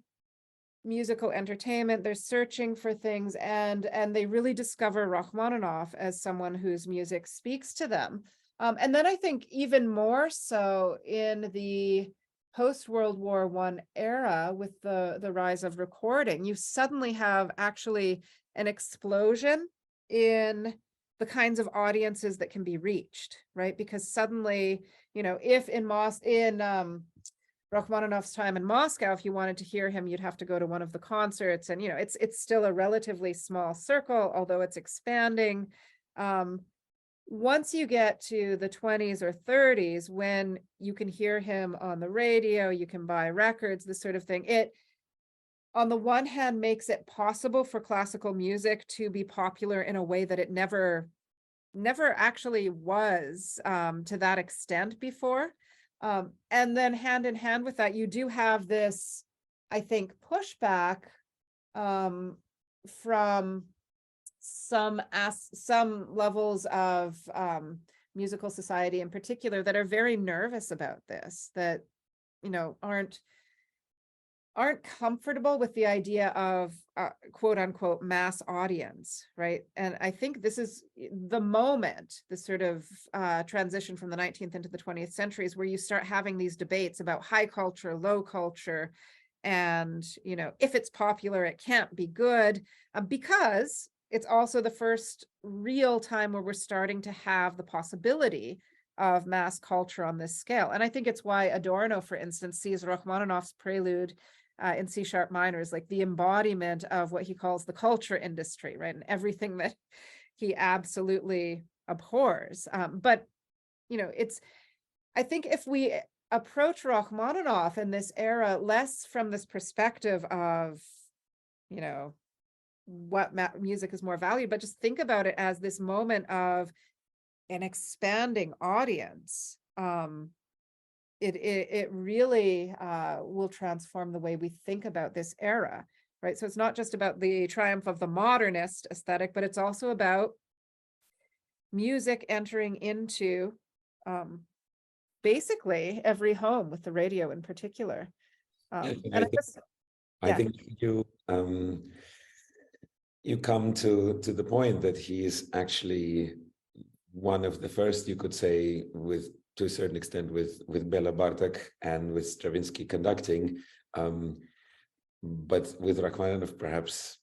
musical entertainment. They're searching for things, and they really discover Rachmaninoff as someone whose music speaks to them. And then I think even more so in the post-World War I era, with the rise of recording, you suddenly have actually an explosion in the kinds of audiences that can be reached, right? Because suddenly, if in Rachmaninoff's time in Moscow, if you wanted to hear him, you'd have to go to one of the concerts, and it's still a relatively small circle, although it's expanding. Once you get to the 20s or 30s, when you can hear him on the radio, you can buy records, this sort of thing, it on the one hand makes it possible for classical music to be popular in a way that it never actually was to that extent before. And then hand in hand with that, you do have this, I think, pushback from some levels of musical society in particular that are very nervous about this, that, you know, aren't comfortable with the idea of quote unquote mass audience, right? And I think this is the moment, this sort of transition from the 19th into the 20th centuries, where you start having these debates about high culture, low culture, and, you know, if it's popular, it can't be good, because it's also the first real time where we're starting to have the possibility of mass culture on this scale. And I think it's why Adorno, for instance, sees Rachmaninoff's prelude in C# minor is like the embodiment of what he calls the culture industry, right? And everything that he absolutely abhors. But, you know, I think if we approach Rachmaninoff in this era less from this perspective of, you know, what music is more valued, but just think about it as this moment of an expanding audience, it really will transform the way we think about this era, right? So it's not just about the triumph of the modernist aesthetic, but it's also about music entering into basically every home, with the radio in particular. And I think you come to the point that he is actually one of the first, you could say, with to a certain extent with Bela Bartok and with Stravinsky conducting, but with Rachmaninoff perhaps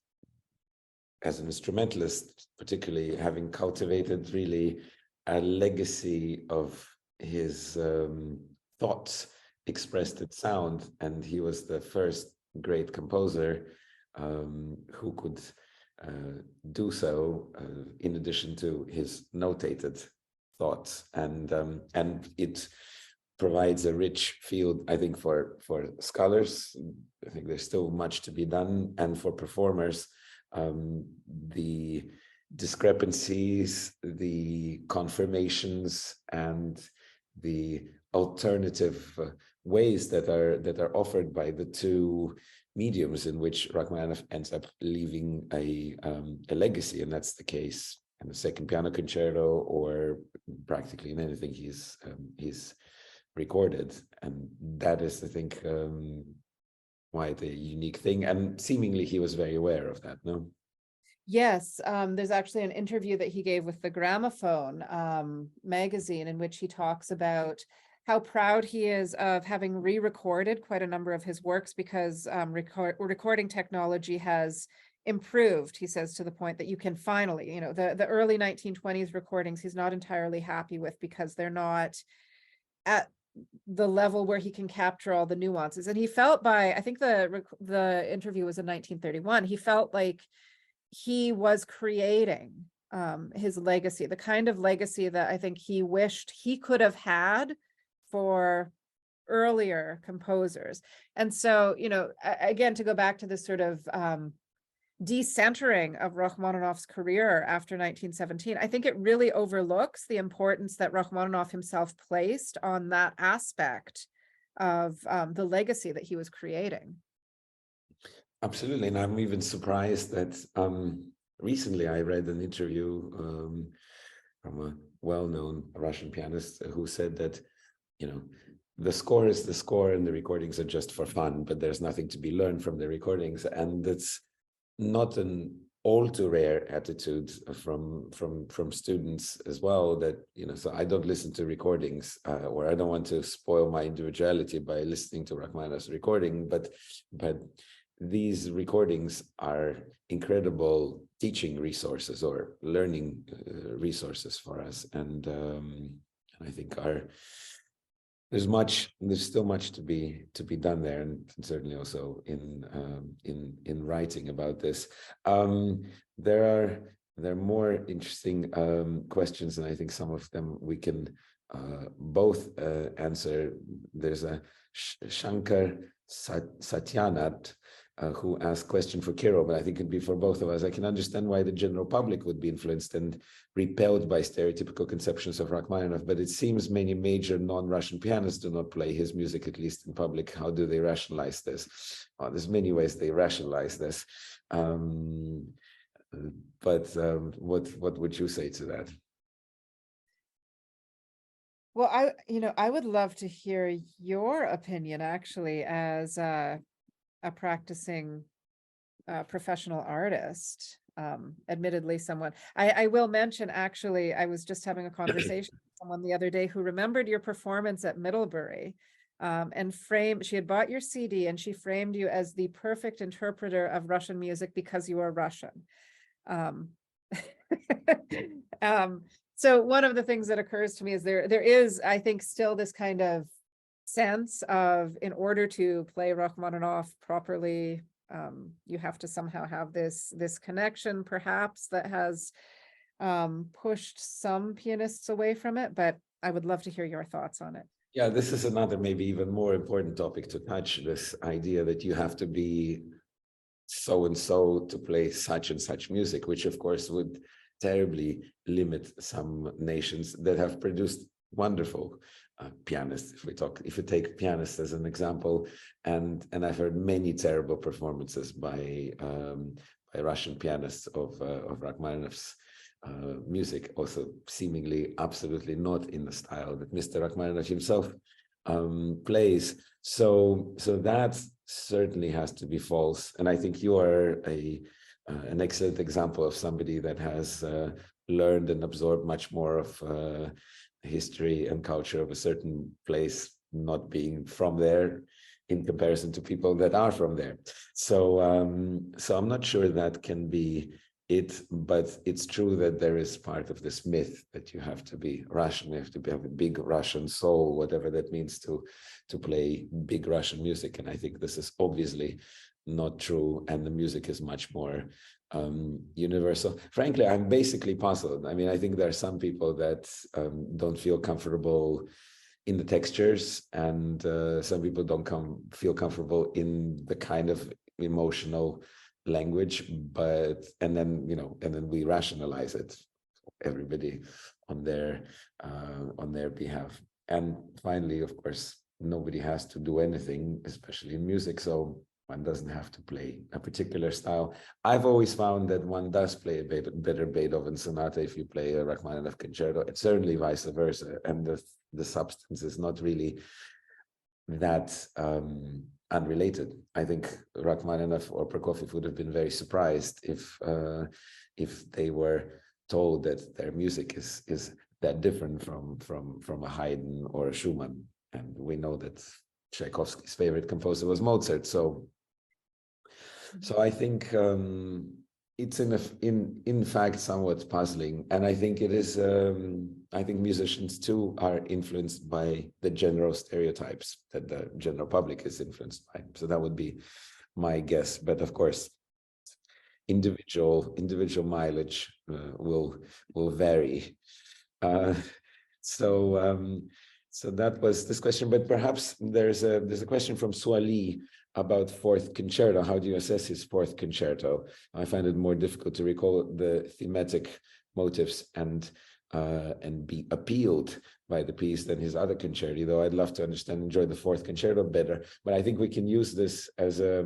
as an instrumentalist, particularly having cultivated really a legacy of his thoughts expressed in sound, and he was the first great composer who could do so in addition to his notated thoughts, and it provides a rich field, I think, for scholars. I think there's still much to be done, and for performers, the discrepancies, the confirmations, and the alternative ways that are offered by the two mediums in which Rachmaninoff ends up leaving a legacy, and that's the case in the second piano concerto, or practically in anything he's recorded. And that is, I think, quite a unique thing, and seemingly he was very aware of that. No? Yes, there's actually an interview that he gave with the Gramophone magazine, in which he talks about how proud he is of having re-recorded quite a number of his works, because recording technology has improved, he says, to the point that you can finally, you know, the early 1920s recordings he's not entirely happy with, because they're not at the level where he can capture all the nuances. And he felt, by, I think the interview was in 1931, he felt like he was creating his legacy, the kind of legacy that I think he wished he could have had for earlier composers. And so, you know, again, to go back to this sort of decentering of Rachmaninoff's career after 1917, I think it really overlooks the importance that Rachmaninoff himself placed on that aspect of the legacy that he was creating. Absolutely, and I'm even surprised that recently I read an interview from a well-known Russian pianist who said that, you know, the score is the score and the recordings are just for fun, but there's nothing to be learned from the recordings. And that's not an all too rare attitude from students as well, that, you know, so I don't listen to recordings or I don't want to spoil my individuality by listening to Rachmaninoff's recording, but these recordings are incredible teaching resources or learning resources for us, and I think there's still much to be done there, and certainly also in writing about this. There are more interesting questions, and I think some of them we can both answer. There's a Shankar Satyanath who asked question for Kirill, but I think it'd be for both of us. I can understand why the general public would be influenced and repelled by stereotypical conceptions of Rachmaninoff, but it seems many major non-Russian pianists do not play his music, at least in public. How do they rationalize this? There's many ways they rationalize this. But what would you say to that? Well, I would love to hear your opinion, actually, as a practicing professional artist. Admittedly, someone I will mention, actually, I was just having a conversation with someone the other day who remembered your performance at Middlebury, and she had bought your CD and she framed you as the perfect interpreter of Russian music because you are Russian. Um, so one of the things that occurs to me is there is, I think, still this kind of sense of, in order to play Rachmaninoff properly, you have to somehow have this connection, perhaps, that has pushed some pianists away from it. But I would love to hear your thoughts on it. Yeah, this is another maybe even more important topic to touch, this idea that you have to be so and so to play such and such music, which of course would terribly limit some nations that have produced wonderful pianists. If you take pianists as an example, and I've heard many terrible performances by Russian pianists of Rachmaninoff's music, also seemingly absolutely not in the style that Mr. Rachmaninoff himself plays. So that certainly has to be false. And I think you are an excellent example of somebody that has learned and absorbed much more of history and culture of a certain place, not being from there in comparison to people that are from there. So I'm not sure that can be it, but it's true that there is part of this myth that you have to be Russian, you have to have a big Russian soul, whatever that means, to play big Russian music. And I think this is obviously not true, and the music is much more universal. Frankly, I'm basically puzzled. I mean, I think there are some people that don't feel comfortable in the textures, and some people don't feel comfortable in the kind of emotional language, and then we rationalize it, everybody on their behalf. And finally, of course, nobody has to do anything, especially in music, so one doesn't have to play a particular style. I've always found that one does play a better Beethoven sonata if you play a Rachmaninoff concerto. It's certainly vice versa, and the substance is not really that unrelated. I think Rachmaninoff or Prokofiev would have been very surprised if they were told that their music is that different from a Haydn or a Schumann. And we know that Tchaikovsky's favorite composer was Mozart. So I think it's in fact somewhat puzzling, and I think it is. I think musicians too are influenced by the general stereotypes that the general public is influenced by. So that would be my guess. But of course, individual mileage will vary. So that was this question. But perhaps there's a question from Suali about fourth concerto. How do you assess his fourth concerto? I find it more difficult to recall the thematic motives and be appealed by the piece than his other concerti, though I'd love to understand and enjoy the fourth concerto better. But I think we can use this as a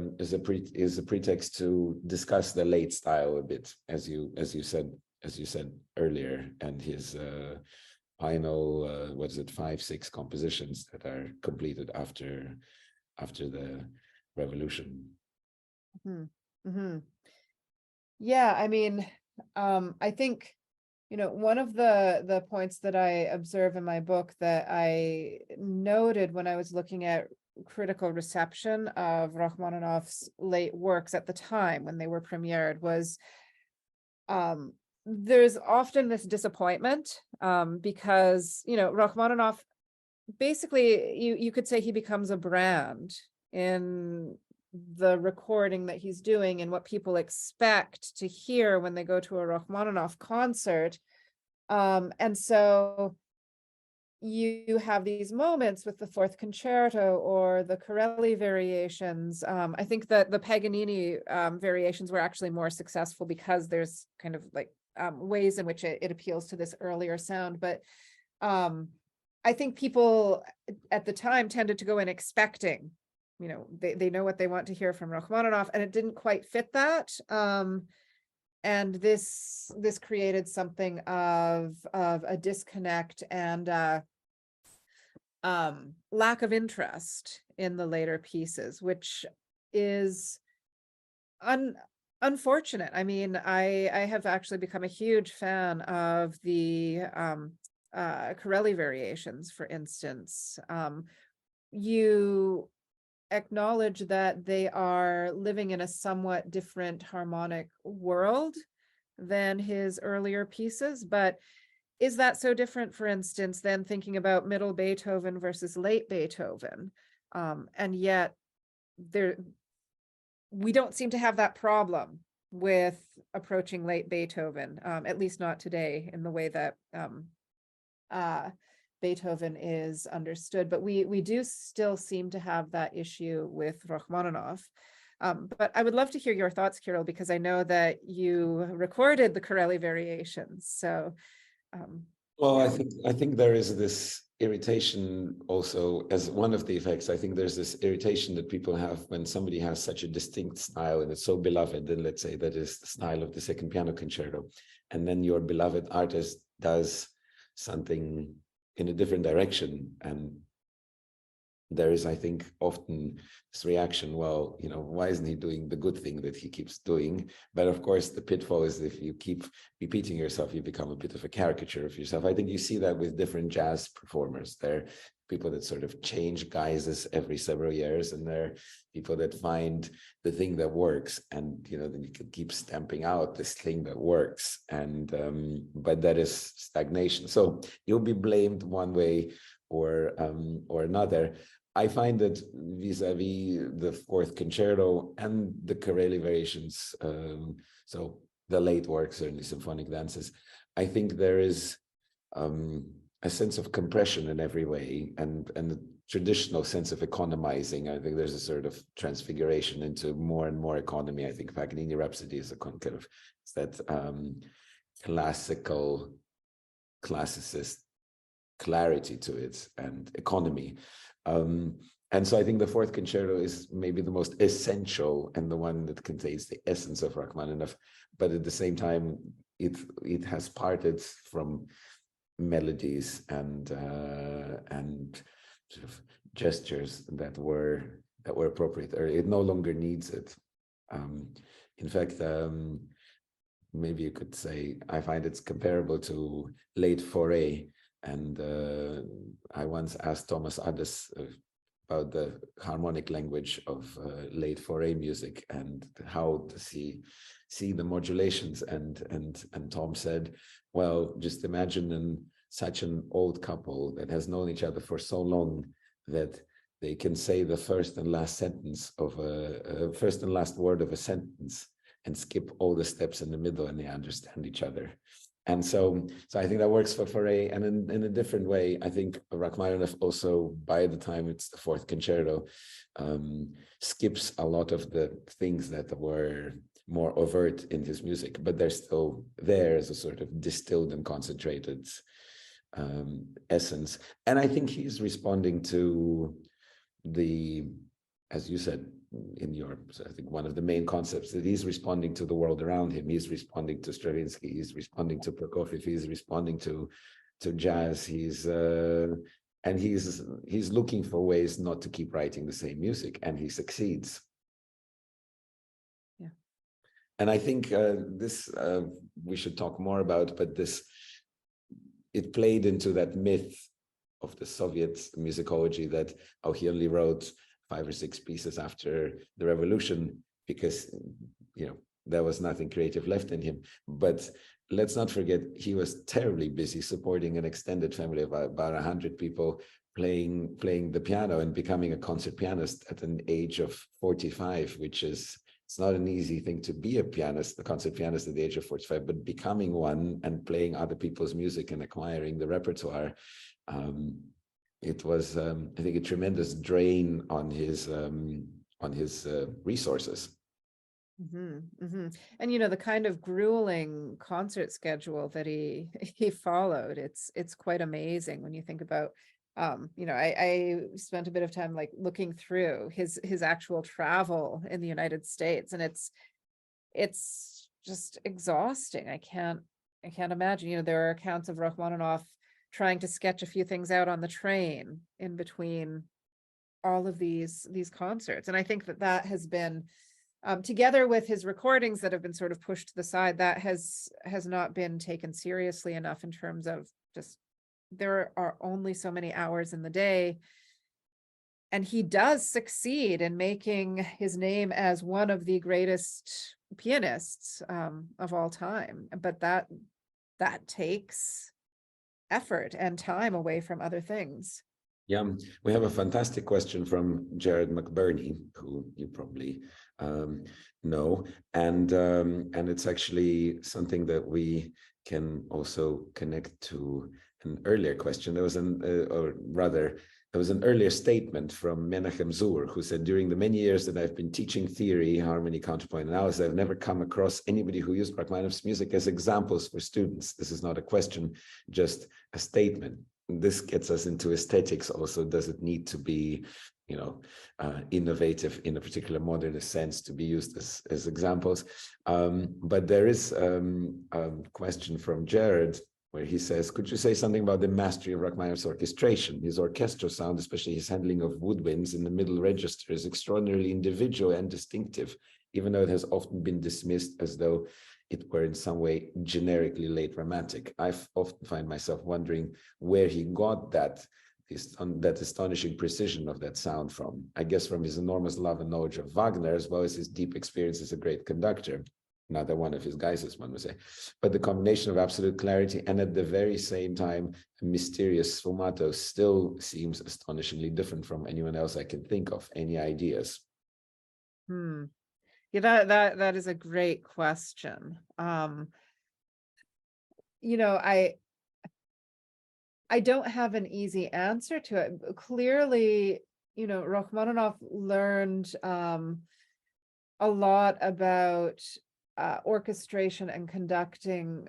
pretext to discuss the late style a bit, as you said earlier, and his final 5-6 compositions that are completed after the revolution. Mm-hmm. Mm-hmm. Yeah, I mean, I think, one of the points that I observe in my book that I noted when I was looking at critical reception of Rachmaninoff's late works at the time when they were premiered was there's often this disappointment because, Rachmaninoff, basically, you could say he becomes a brand in the recording that he's doing and what people expect to hear when they go to a Rachmaninoff concert. And so you have these moments with the fourth concerto or the Corelli variations. I think that the Paganini variations were actually more successful because there's kind of like ways in which it appeals to this earlier sound. But I think people at the time tended to go in expecting, they know what they want to hear from Rachmaninoff, and it didn't quite fit that. this created something of a disconnect and lack of interest in the later pieces, which is unfortunate. I mean, I have actually become a huge fan of the Corelli variations, for instance. You acknowledge that they are living in a somewhat different harmonic world than his earlier pieces, but is that so different, for instance, than thinking about middle Beethoven versus late Beethoven? And yet we don't seem to have that problem with approaching late Beethoven, at least not today in the way that Beethoven is understood. But we do still seem to have that issue with Rachmaninoff. But I would love to hear your thoughts, Kirill, because I know that you recorded the Corelli variations. So, well, I think there is this irritation also as one of the effects. I think there's this irritation that people have when somebody has such a distinct style and it's so beloved, and let's say that is the style of the second piano concerto, and then your beloved artist does something in a different direction, and there is, I think, often this reaction, well, you know, why isn't he doing the good thing that he keeps doing? But of course, the pitfall is if you keep repeating yourself, you become a bit of a caricature of yourself. I think you see that with different jazz performers. There are people that sort of change guises every several years, and there are people that find the thing that works, and you know, then you can keep stamping out this thing that works, and but that is stagnation. So you'll be blamed one way or another. I find that vis-a-vis the fourth concerto and the Corelli variations, so the late works, certainly symphonic dances, I think there is a sense of compression in every way, and the traditional sense of economizing. I think there's a sort of transfiguration into more and more economy. I think Paganini Rhapsody is a kind of, it's that classicist clarity to it and economy. And so I think the fourth concerto is maybe the most essential and the one that contains the essence of Rachmaninoff, but at the same time, it has parted from melodies and sort of gestures that were appropriate, or it no longer needs it. In fact, maybe you could say I find it's comparable to late Fauré. And I once asked Thomas Addes about the harmonic language of late Fauré music and how does he see the modulations. And Tom said, well, just imagine such an old couple that has known each other for so long that they can say the first and last sentence of first and last word of a sentence and skip all the steps in the middle, and they understand each other. And so I think that works for Fauré, and in a different way, I think Rachmaninoff also, by the time it's the fourth concerto, skips a lot of the things that were more overt in his music, but they're still there as a sort of distilled and concentrated essence. And I think he's responding to the, as you said, in your, I think one of the main concepts, that he's responding to the world around him. He's responding to Stravinsky, he's responding to Prokofiev, he's responding to jazz, he's looking for ways not to keep writing the same music, and he succeeds. Yeah. And I think this we should talk more about, but it played into that myth of the Soviet musicology that, oh, he only wrote 5 or 6 pieces after the revolution because, you know, there was nothing creative left in him. But let's not forget, he was terribly busy supporting an extended family of about 100 people, playing the piano and becoming a concert pianist at an age of 45, which is, it's not an easy thing to be a concert pianist at the age of 45, but becoming one and playing other people's music and acquiring the repertoire. It was, I think, a tremendous drain on his resources. Mm-hmm, mm-hmm. And you know, the kind of grueling concert schedule that he followed, it's quite amazing when you think about, you know, I spent a bit of time like looking through his actual travel in the United States, and it's just exhausting. I can't imagine, you know, there are accounts of Rachmaninoff trying to sketch a few things out on the train in between all of these concerts. And I think that has been, together with his recordings that have been sort of pushed to the side, that has not been taken seriously enough in terms of just, there are only so many hours in the day. And he does succeed in making his name as one of the greatest pianists of all time. But that takes effort and time away from other things. Yeah, we have a fantastic question from Jared McBurney, who you probably know, and it's actually something that we can also connect to an earlier question. There was there was an earlier statement from Menachem Zur, who said, during the many years that I've been teaching theory, harmony, counterpoint analysis, I've never come across anybody who used Rachmaninoff's music as examples for students. This is not a question, just a statement. This gets us into aesthetics also. Does it need to be, you know, innovative in a particular modernist sense to be used as examples? But there is a question from Jared where he says, could you say something about the mastery of Rachmaninoff's orchestration? His orchestral sound, especially his handling of woodwinds in the middle register, is extraordinarily individual and distinctive, even though it has often been dismissed as though it were in some way generically late romantic. I often find myself wondering where he got that astonishing precision of that sound from. I guess from his enormous love and knowledge of Wagner, as well as his deep experience as a great conductor. Another one of his guises, one would say. But the combination of absolute clarity and at the very same time, a mysterious sfumato still seems astonishingly different from anyone else I can think of. Any ideas? Yeah, that is a great question. You know, I don't have an easy answer to it. Clearly, you know, Rachmaninoff learned a lot about orchestration and conducting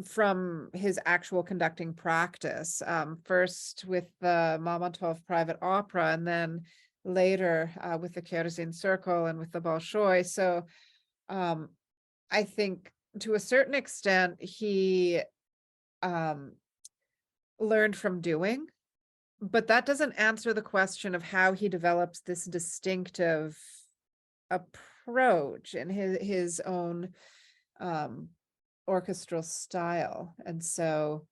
from his actual conducting practice, first with the Mamontov Private Opera, and then later with the Kerosene Circle and with the Bolshoi. So I think to a certain extent, he learned from doing, but that doesn't answer the question of how he develops this distinctive approach in his own orchestral style. And so,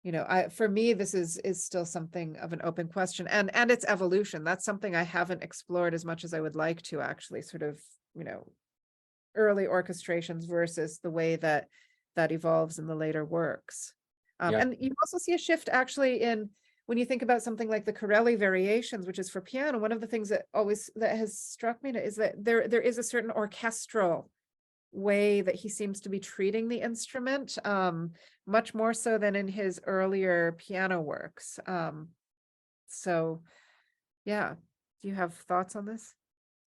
you know, for me, this is still something of an open question, and its evolution. That's something I haven't explored as much as I would like to, actually, sort of, you know, early orchestrations versus the way that evolves in the later works. And you also see a shift actually in, when you think about something like the Corelli variations, which is for piano. One of the things that has struck me is that there is a certain orchestral way that he seems to be treating the instrument, much more so than in his earlier piano works. So yeah, do you have thoughts on this?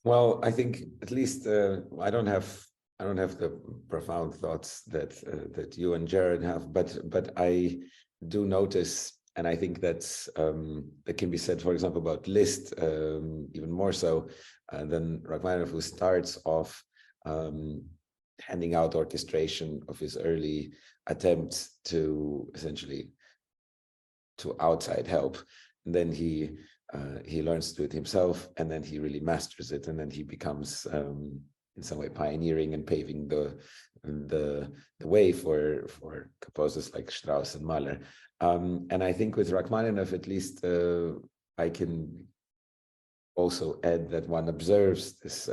Well, I think at least I don't have the profound thoughts that you and Jared have, but I do notice, and I think that's that can be said, for example, about Liszt, even more so than Rachmaninoff, who starts off handing out orchestration of his early attempts to essentially to outside help. And then he learns to do it himself, and then he really masters it, and then he becomes in some way pioneering and paving the way for composers like Strauss and Mahler. And I think with Rachmaninoff, at least I can also add that one observes this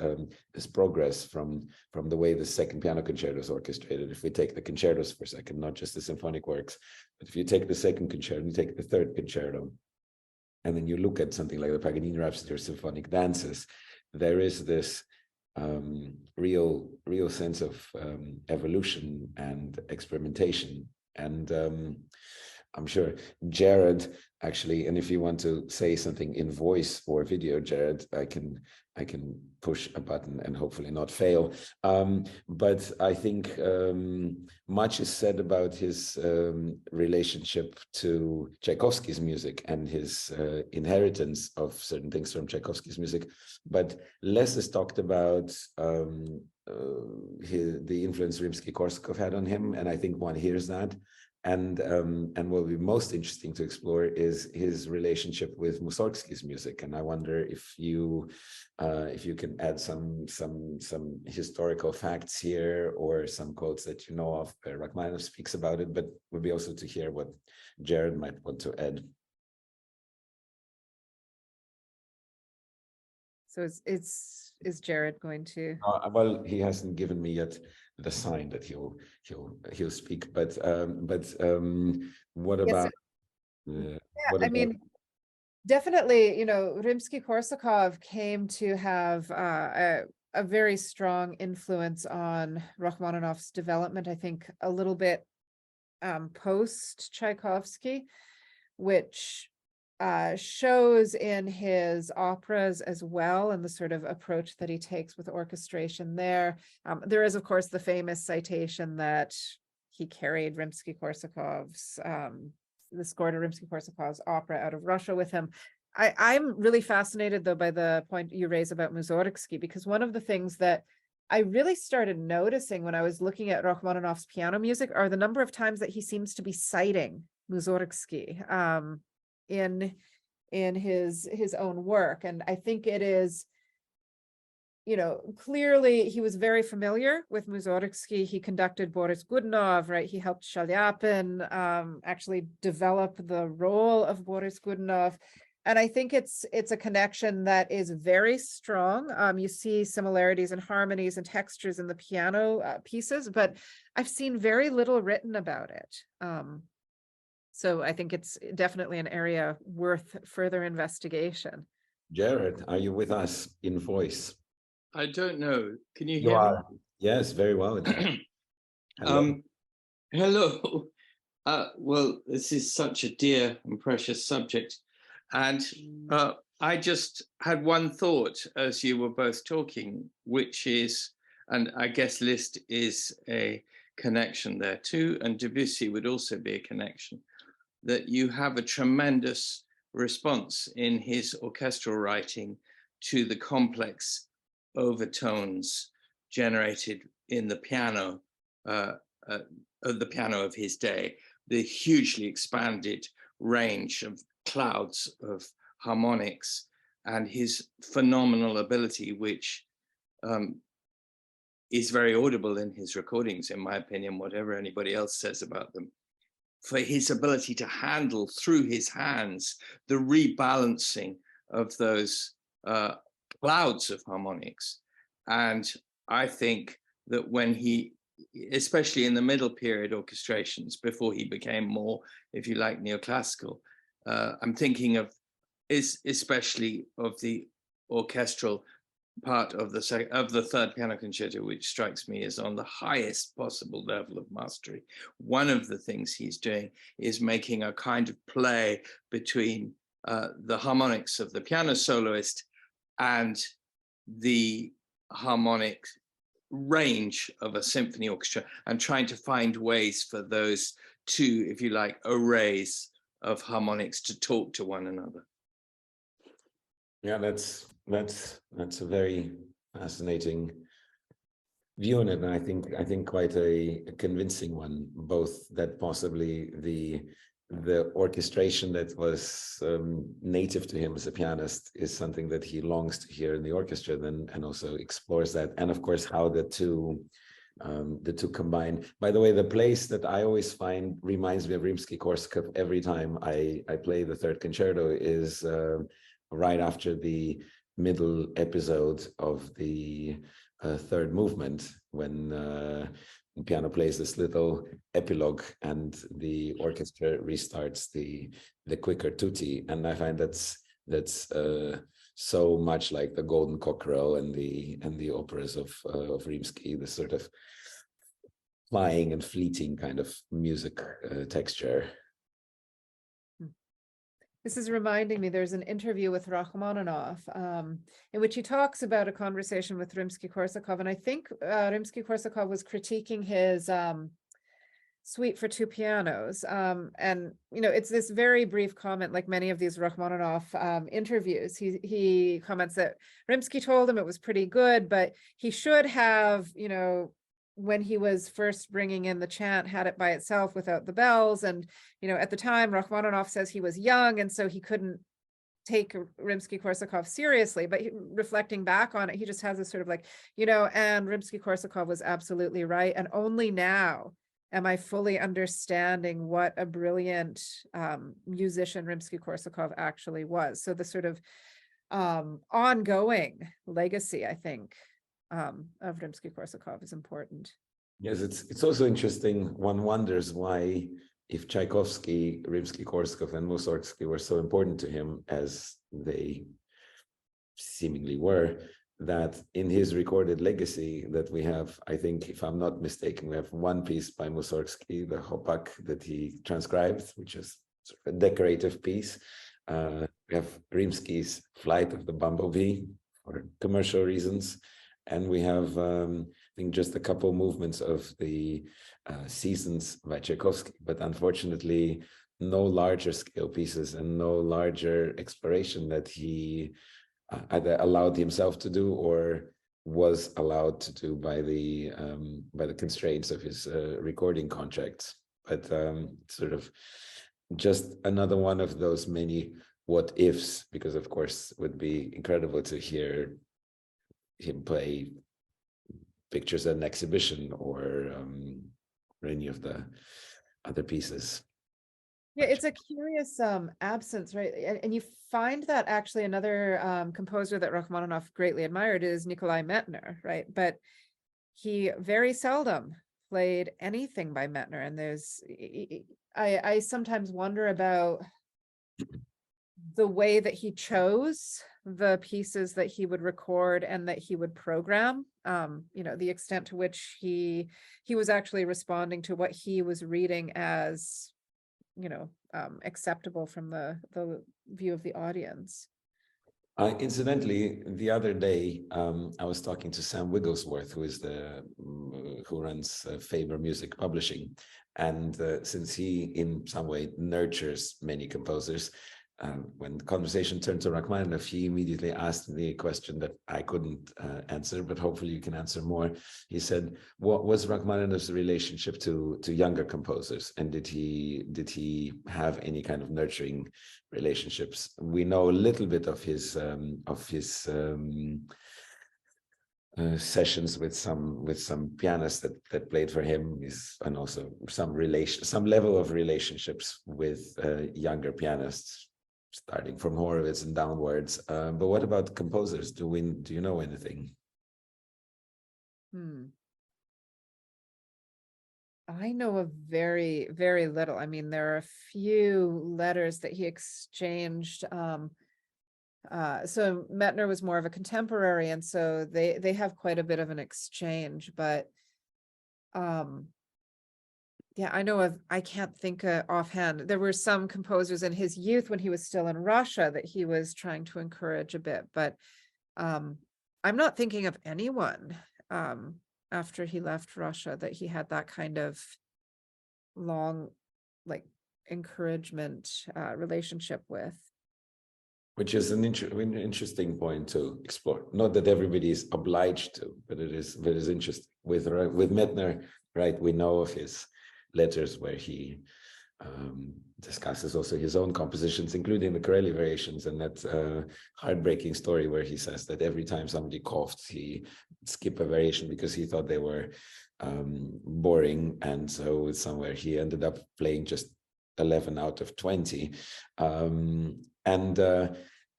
progress from the way the second piano concerto is orchestrated. If we take the concertos for a second, not just the symphonic works, but if you take the second concerto, you take the third concerto, and then you look at something like the Paganini Rhapsody or symphonic dances, there is this real sense of evolution and experimentation. And I'm sure Jared actually, and if you want to say something in voice or video, Jared, I can push a button and hopefully not fail. But I think much is said about his relationship to Tchaikovsky's music and his inheritance of certain things from Tchaikovsky's music, but less is talked about the influence Rimsky-Korsakov had on him, and I think one hears that. And what will be most interesting to explore is his relationship with Mussorgsky's music. And I wonder if you can add some historical facts here, or some quotes that you know of. Rachmaninoff speaks about it, but would be also to hear what Jared might want to add. So is Jared going to? Well, he hasn't given me yet the sign that he'll speak. But what about? I mean, definitely, you know, Rimsky-Korsakov came to have a very strong influence on Rachmaninoff's development. I think a little bit post Tchaikovsky, which shows in his operas as well, and the sort of approach that he takes with orchestration there. There is, of course, the famous citation that he carried Rimsky-Korsakov's, the score to Rimsky-Korsakov's opera out of Russia with him. I'm really fascinated, though, by the point you raise about Mussorgsky, because one of the things that I really started noticing when I was looking at Rachmaninoff's piano music are the number of times that he seems to be citing Mussorgsky in his own work. And I think it is, you know, clearly he was very familiar with Mussorgsky. He conducted Boris Godunov, right? He helped Shaliapin actually develop the role of Boris Godunov. And I think it's a connection that is very strong. You see similarities and harmonies and textures in the piano pieces, but I've seen very little written about it. So I think it's definitely an area worth further investigation. Jared, are you with us in voice? I don't know. Can you hear me? Yes, very well. Hello. Hello. Well, this is such a dear and precious subject. And I just had one thought as you were both talking, which is, and I guess Liszt is a connection there too, and Debussy would also be a connection, that you have a tremendous response in his orchestral writing to the complex overtones generated in the piano of his day, the hugely expanded range of clouds of harmonics, and his phenomenal ability, which is very audible in his recordings, in my opinion, whatever anybody else says about them, for his ability to handle through his hands the rebalancing of those clouds of harmonics. And I think that when he, especially in the middle period orchestrations, before he became more, if you like, neoclassical, I'm thinking of especially of the orchestral part of the third piano concerto, which strikes me as on the highest possible level of mastery. One of the things he's doing is making a kind of play between the harmonics of the piano soloist and the harmonic range of a symphony orchestra, and trying to find ways for those two, if you like, arrays of harmonics to talk to one another. Yeah, that's a very fascinating view on it, and I think quite a convincing one. Both that possibly the orchestration that was native to him as a pianist is something that he longs to hear in the orchestra, then, and also explores that, and of course how the two combine. By the way, the place that I always find reminds me of Rimsky-Korsakov every time I play the third concerto is right after the middle episode of the third movement, when the piano plays this little epilogue and the orchestra restarts the quicker tutti, and I find that's so much like the Golden Cockerel and the operas of Rimsky, the sort of flying and fleeting kind of music texture. This is reminding me, there's an interview with Rachmaninoff in which he talks about a conversation with Rimsky-Korsakov. And I think Rimsky-Korsakov was critiquing his suite for two pianos. And, it's this very brief comment, like many of these Rachmaninoff interviews. He comments that Rimsky told him it was pretty good, but he should have, when he was first bringing in the chant, had it by itself without the bells. And, at the time, Rachmaninoff says he was young, and so he couldn't take Rimsky-Korsakov seriously. But reflecting back on it, he just has this sort of like, and Rimsky-Korsakov was absolutely right. And only now am I fully understanding what a brilliant musician Rimsky-Korsakov actually was. So the sort of ongoing legacy, I think, of Rimsky-Korsakov is important. Yes, it's also interesting. One wonders why, if Tchaikovsky, Rimsky-Korsakov, and Mussorgsky were so important to him as they seemingly were, that in his recorded legacy that we have, I think, if I'm not mistaken, we have one piece by Mussorgsky, the Hopak, that he transcribed, which is sort of a decorative piece. We have Rimsky's Flight of the Bumblebee for commercial reasons. And we have, I think, just a couple movements of the Seasons by Tchaikovsky, but unfortunately, no larger scale pieces and no larger exploration that he either allowed himself to do or was allowed to do by the constraints of his recording contracts. But sort of just another one of those many what ifs, because of course it would be incredible to hear him play Pictures at an Exhibition or any of the other pieces. Yeah, it's a curious absence, right? And you find that actually another composer that Rachmaninoff greatly admired is Nikolai Metner, right? But he very seldom played anything by Metner. And I sometimes wonder about the way that he chose the pieces that he would record and that he would program, the extent to which he was actually responding to what he was reading as, acceptable from the view of the audience. Incidentally, the other day, I was talking to Sam Wigglesworth, who runs Faber Music Publishing, and since he in some way nurtures many composers, when the conversation turned to Rachmaninoff, he immediately asked the question that I couldn't answer, but hopefully you can answer more. He said, "What was Rachmaninoff's relationship to younger composers, and did he have any kind of nurturing relationships?" We know a little bit of his sessions with some pianists that played for him, and also some level of relationships with younger pianists, starting from Horowitz and downwards. But what about composers? Do you know anything? I know of very, very little. I mean, there are a few letters that he exchanged. So Metner was more of a contemporary, and so they have quite a bit of an exchange. But yeah, I can't think offhand. There were some composers in his youth when he was still in Russia that he was trying to encourage a bit, but I'm not thinking of anyone after he left Russia that he had that kind of long, like, encouragement relationship with. Which is an interesting point to explore. Not that everybody is obliged to, but it is interesting. With Metner, right, we know of his letters where he discusses also his own compositions, including the Corelli variations, and that heartbreaking story where he says that every time somebody coughed, he skipped a variation because he thought they were boring, and so somewhere he ended up playing just 11 out of 20.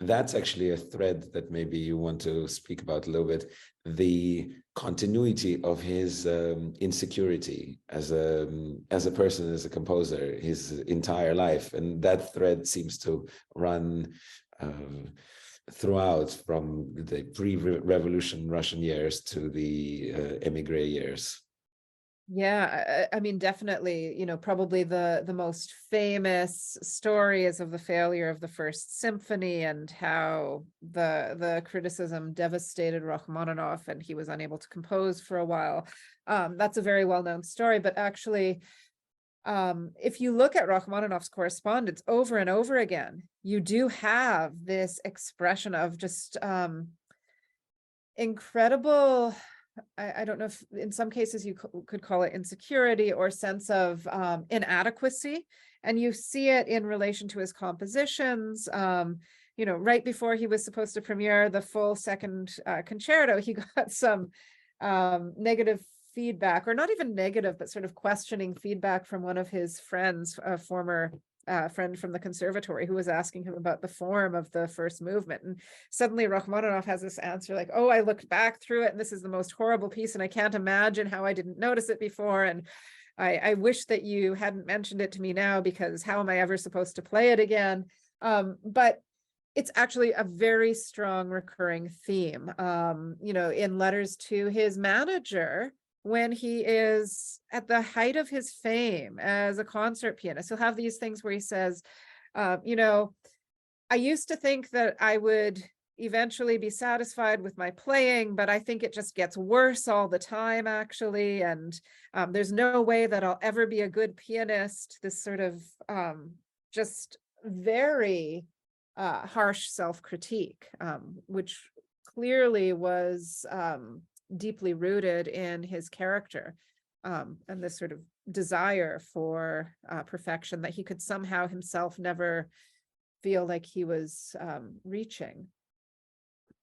That's actually a thread that maybe you want to speak about a little bit, the continuity of his insecurity as a person, as a composer, his entire life. And that thread seems to run throughout, from the pre-revolution Russian years to the emigre years. Yeah, I mean, definitely, probably the most famous story is of the failure of the First Symphony and how the criticism devastated Rachmaninoff and he was unable to compose for a while. That's a very well-known story, but actually, if you look at Rachmaninoff's correspondence over and over again, you do have this expression of just incredible, I don't know if in some cases you could call it insecurity or sense of inadequacy. And you see it in relation to his compositions. Right before he was supposed to premiere the full second concerto, he got some negative feedback, or not even negative, but sort of questioning feedback from one of his friends, a former friend from the conservatory, who was asking him about the form of the first movement. And suddenly Rachmaninoff has this answer like, oh, I looked back through it and this is the most horrible piece and I can't imagine how I didn't notice it before. And I wish that you hadn't mentioned it to me now, because how am I ever supposed to play it again? But it's actually a very strong recurring theme, in letters to his manager. When he is at the height of his fame as a concert pianist, he'll have these things where he says, I used to think that I would eventually be satisfied with my playing, but I think it just gets worse all the time, actually. And there's no way that I'll ever be a good pianist. This sort of just very harsh self-critique, which clearly was deeply rooted in his character, and this sort of desire for perfection that he could somehow himself never feel like he was reaching.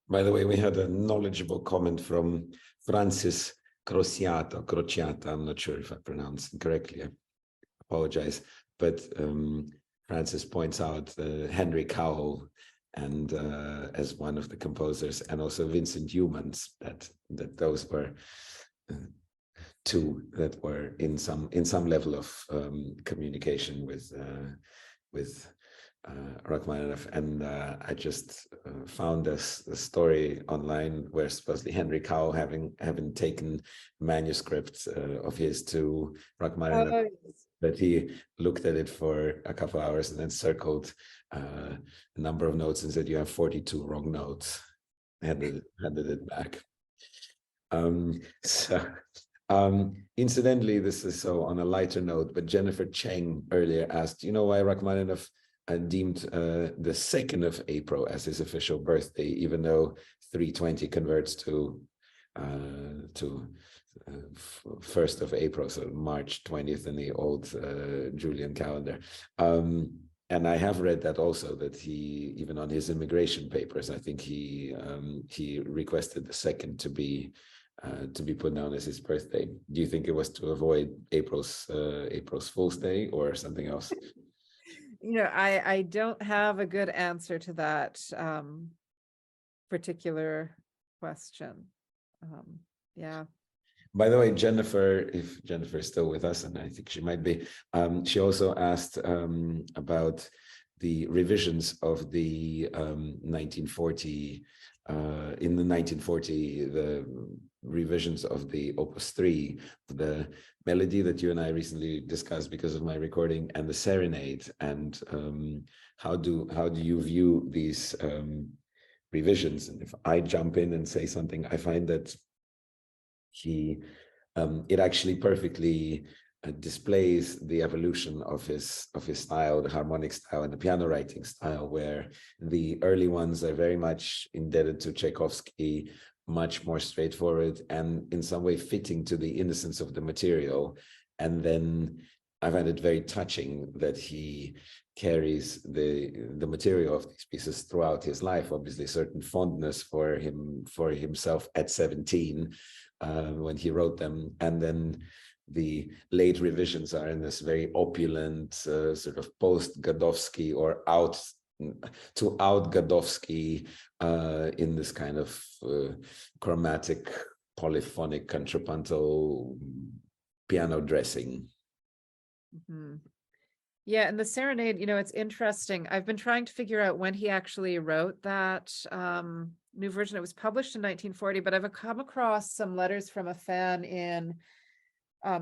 By the way, we had a knowledgeable comment from Francis Crociata. I'm not sure if I pronounced it correctly. I apologize. But Francis points out Henry.How and as one of the composers, and also Vincent Youmans, that those were two that were in some level of communication with Rachmaninoff. And I just found a story online where supposedly Henry.How, having taken manuscripts of his to Rachmaninoff, that he looked at it for a couple of hours and then circled a number of notes and said, "You have 42 wrong notes." Handed it back. Incidentally, this is so on a lighter note, but Jennifer Cheng earlier asked, why Rachmaninoff deemed the 2nd of April as his official birthday, even though 320 converts to 1st of April, so March 20th in the old Julian calendar. And I have read that also, that he, even on his immigration papers, I think he requested the 2nd to be put down as his birthday. Do you think it was to avoid April's Fool's Day or something else? I don't have a good answer to that particular question. Yeah. By the way, Jennifer, if Jennifer is still with us, and I think she might be, she also asked about the revisions of the 1940, in the 1940, the revisions of the Opus 3, the melody that you and I recently discussed because of my recording, and the serenade. And how do you view these revisions? And if I jump in and say something, I find that it actually perfectly displays the evolution of his style, the harmonic style and the piano writing style, where the early ones are very much indebted to Tchaikovsky, much more straightforward and in some way fitting to the innocence of the material. And then I find it very touching that he carries the material of these pieces throughout his life. Obviously, certain fondness for himself at 17 when he wrote them, and then the late revisions are in this very opulent sort of post-Godowsky or out Godowsky in this kind of chromatic, polyphonic, contrapuntal piano dressing. Mm-hmm. Yeah, and the serenade, it's interesting. I've been trying to figure out when he actually wrote that new version. It was published in 1940, but I've come across some letters from a fan in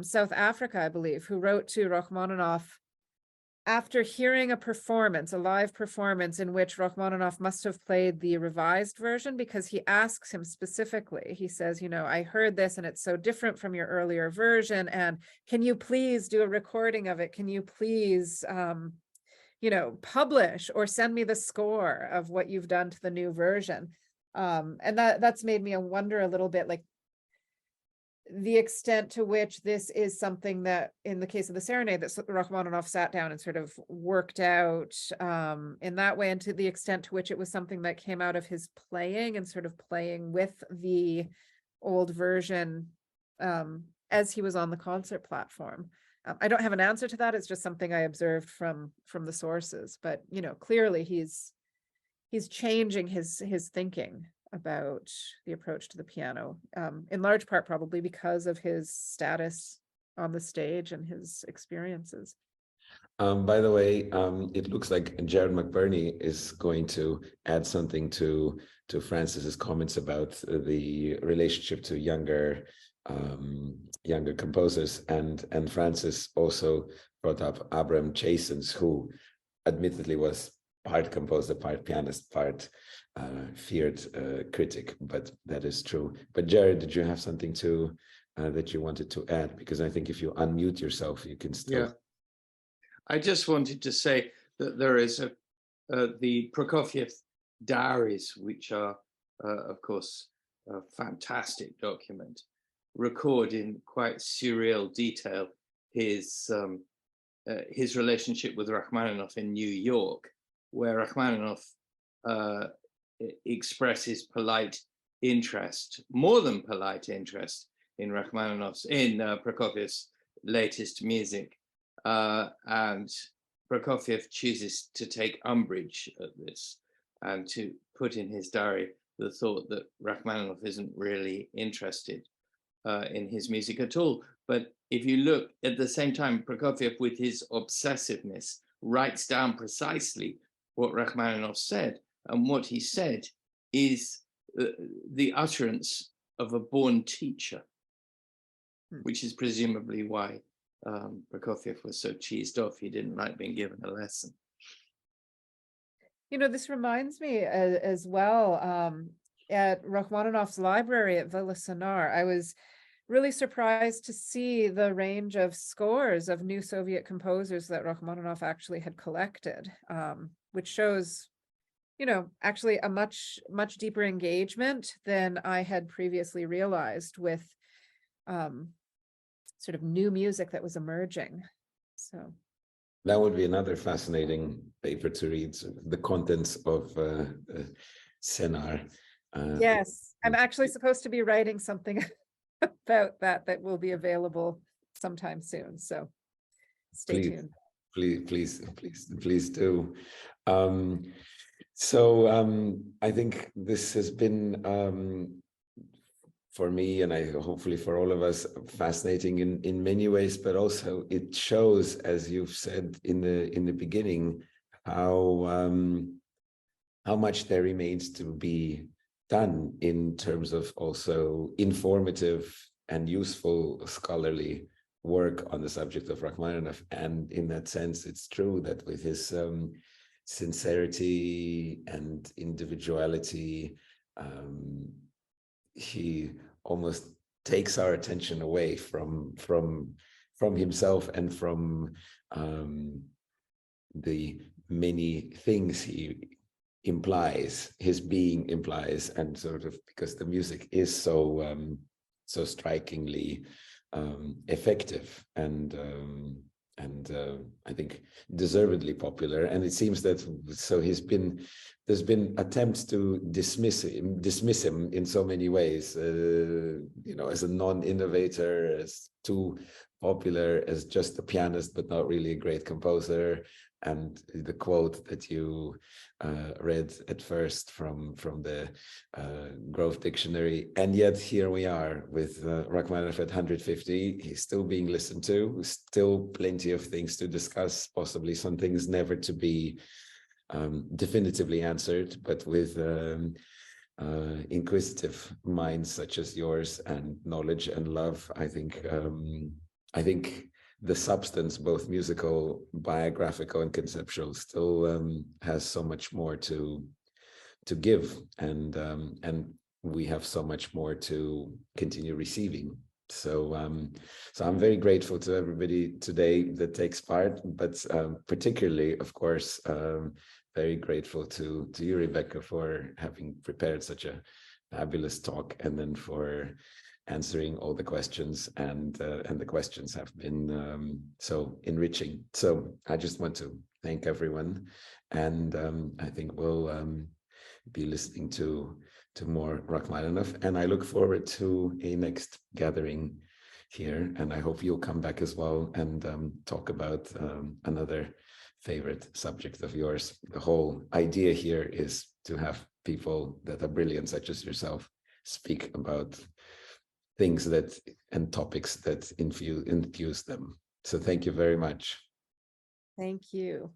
South Africa, I believe, who wrote to Rachmaninoff after hearing a performance, a live performance in which Rachmaninoff must have played the revised version, because he asks him specifically, he says, you know, I heard this and it's so different from your earlier version, and can you please do a recording of it? Can you please, you know, publish or send me the score of what you've done to the new version? And that's made me wonder a little bit, like, the extent to which this is something that, in the case of the serenade, that Rachmaninoff sat down and sort of worked out in that way, and to the extent to which it was something that came out of his playing and sort of playing with the old version as he was on the concert platform. I don't have an answer to that. It's just something I observed from the sources, but, you know, clearly he's changing his thinking about the approach to the piano, in large part probably because of his status on the stage and his experiences. By the way, it looks like Jared McBurney is going to add something to Francis's comments about the relationship to younger composers, and Francis also brought up Abram Chasins, who admittedly was part composer, part pianist, part feared critic, but that is true. But Jared, did you have something to that you wanted to add? Because I think if you unmute yourself, you can still. Yeah, I just wanted to say that there is the Prokofiev diaries, which are, of course, a fantastic document, record in quite surreal detail his relationship with Rachmaninoff in New York, where Rachmaninoff expresses polite interest, more than polite interest, in Prokofiev's latest music, and Prokofiev chooses to take umbrage at this and to put in his diary the thought that Rachmaninoff isn't really interested in his music at all. But if you look at the same time, Prokofiev, with his obsessiveness, writes down precisely what Rachmaninoff said, and what he said is the utterance of a born teacher, which is presumably why Prokofiev was so cheesed off. He didn't like being given a lesson. You know, this reminds me as well, at Rachmaninoff's library at Villa Sonar, I was really surprised to see the range of scores of new Soviet composers that Rachmaninoff actually had collected, which shows, you know, actually a much deeper engagement than I had previously realized with sort of new music that was emerging. So that would be another fascinating paper to read, the contents of Senar. Yes, I'm actually supposed to be writing something about that will be available sometime soon. So stay tuned. Please do. I think this has been for me, and I hopefully for all of us, fascinating in many ways, but also it shows, as you've said in the beginning, how much there remains to be done in terms of also informative and useful scholarly work on the subject of Rachmaninoff. And in that sense, it's true that with his sincerity and individuality, he almost takes our attention away from himself and from the many things he implies, his being implies, and sort of because the music is so strikingly effective and I think deservedly popular. And it seems that there's been attempts to dismiss him in so many ways, you know, as a non-innovator, as too popular, as just a pianist but not really a great composer. And the quote that you read at first from the Grove Dictionary, and yet here we are with Rachmaninoff at 150. He's still being listened to, still plenty of things to discuss, possibly some things never to be definitively answered, but with inquisitive minds such as yours and knowledge and love, I think I think the substance, both musical, biographical, and conceptual, still has so much more to give, and we have so much more to continue receiving. So I'm very grateful to everybody today that takes part, but particularly, of course, very grateful to you, Rebeca, for having prepared such a fabulous talk, and then for answering all the questions, and the questions have been so enriching. So I just want to thank everyone, and I think we'll be listening to more Rachmaninoff, and I look forward to a next gathering here, and I hope you'll come back as well and talk about another favorite subject of yours. The whole idea here is to have people that are brilliant, such as yourself, speak about things that and topics that infuse them. So thank you very much. Thank you.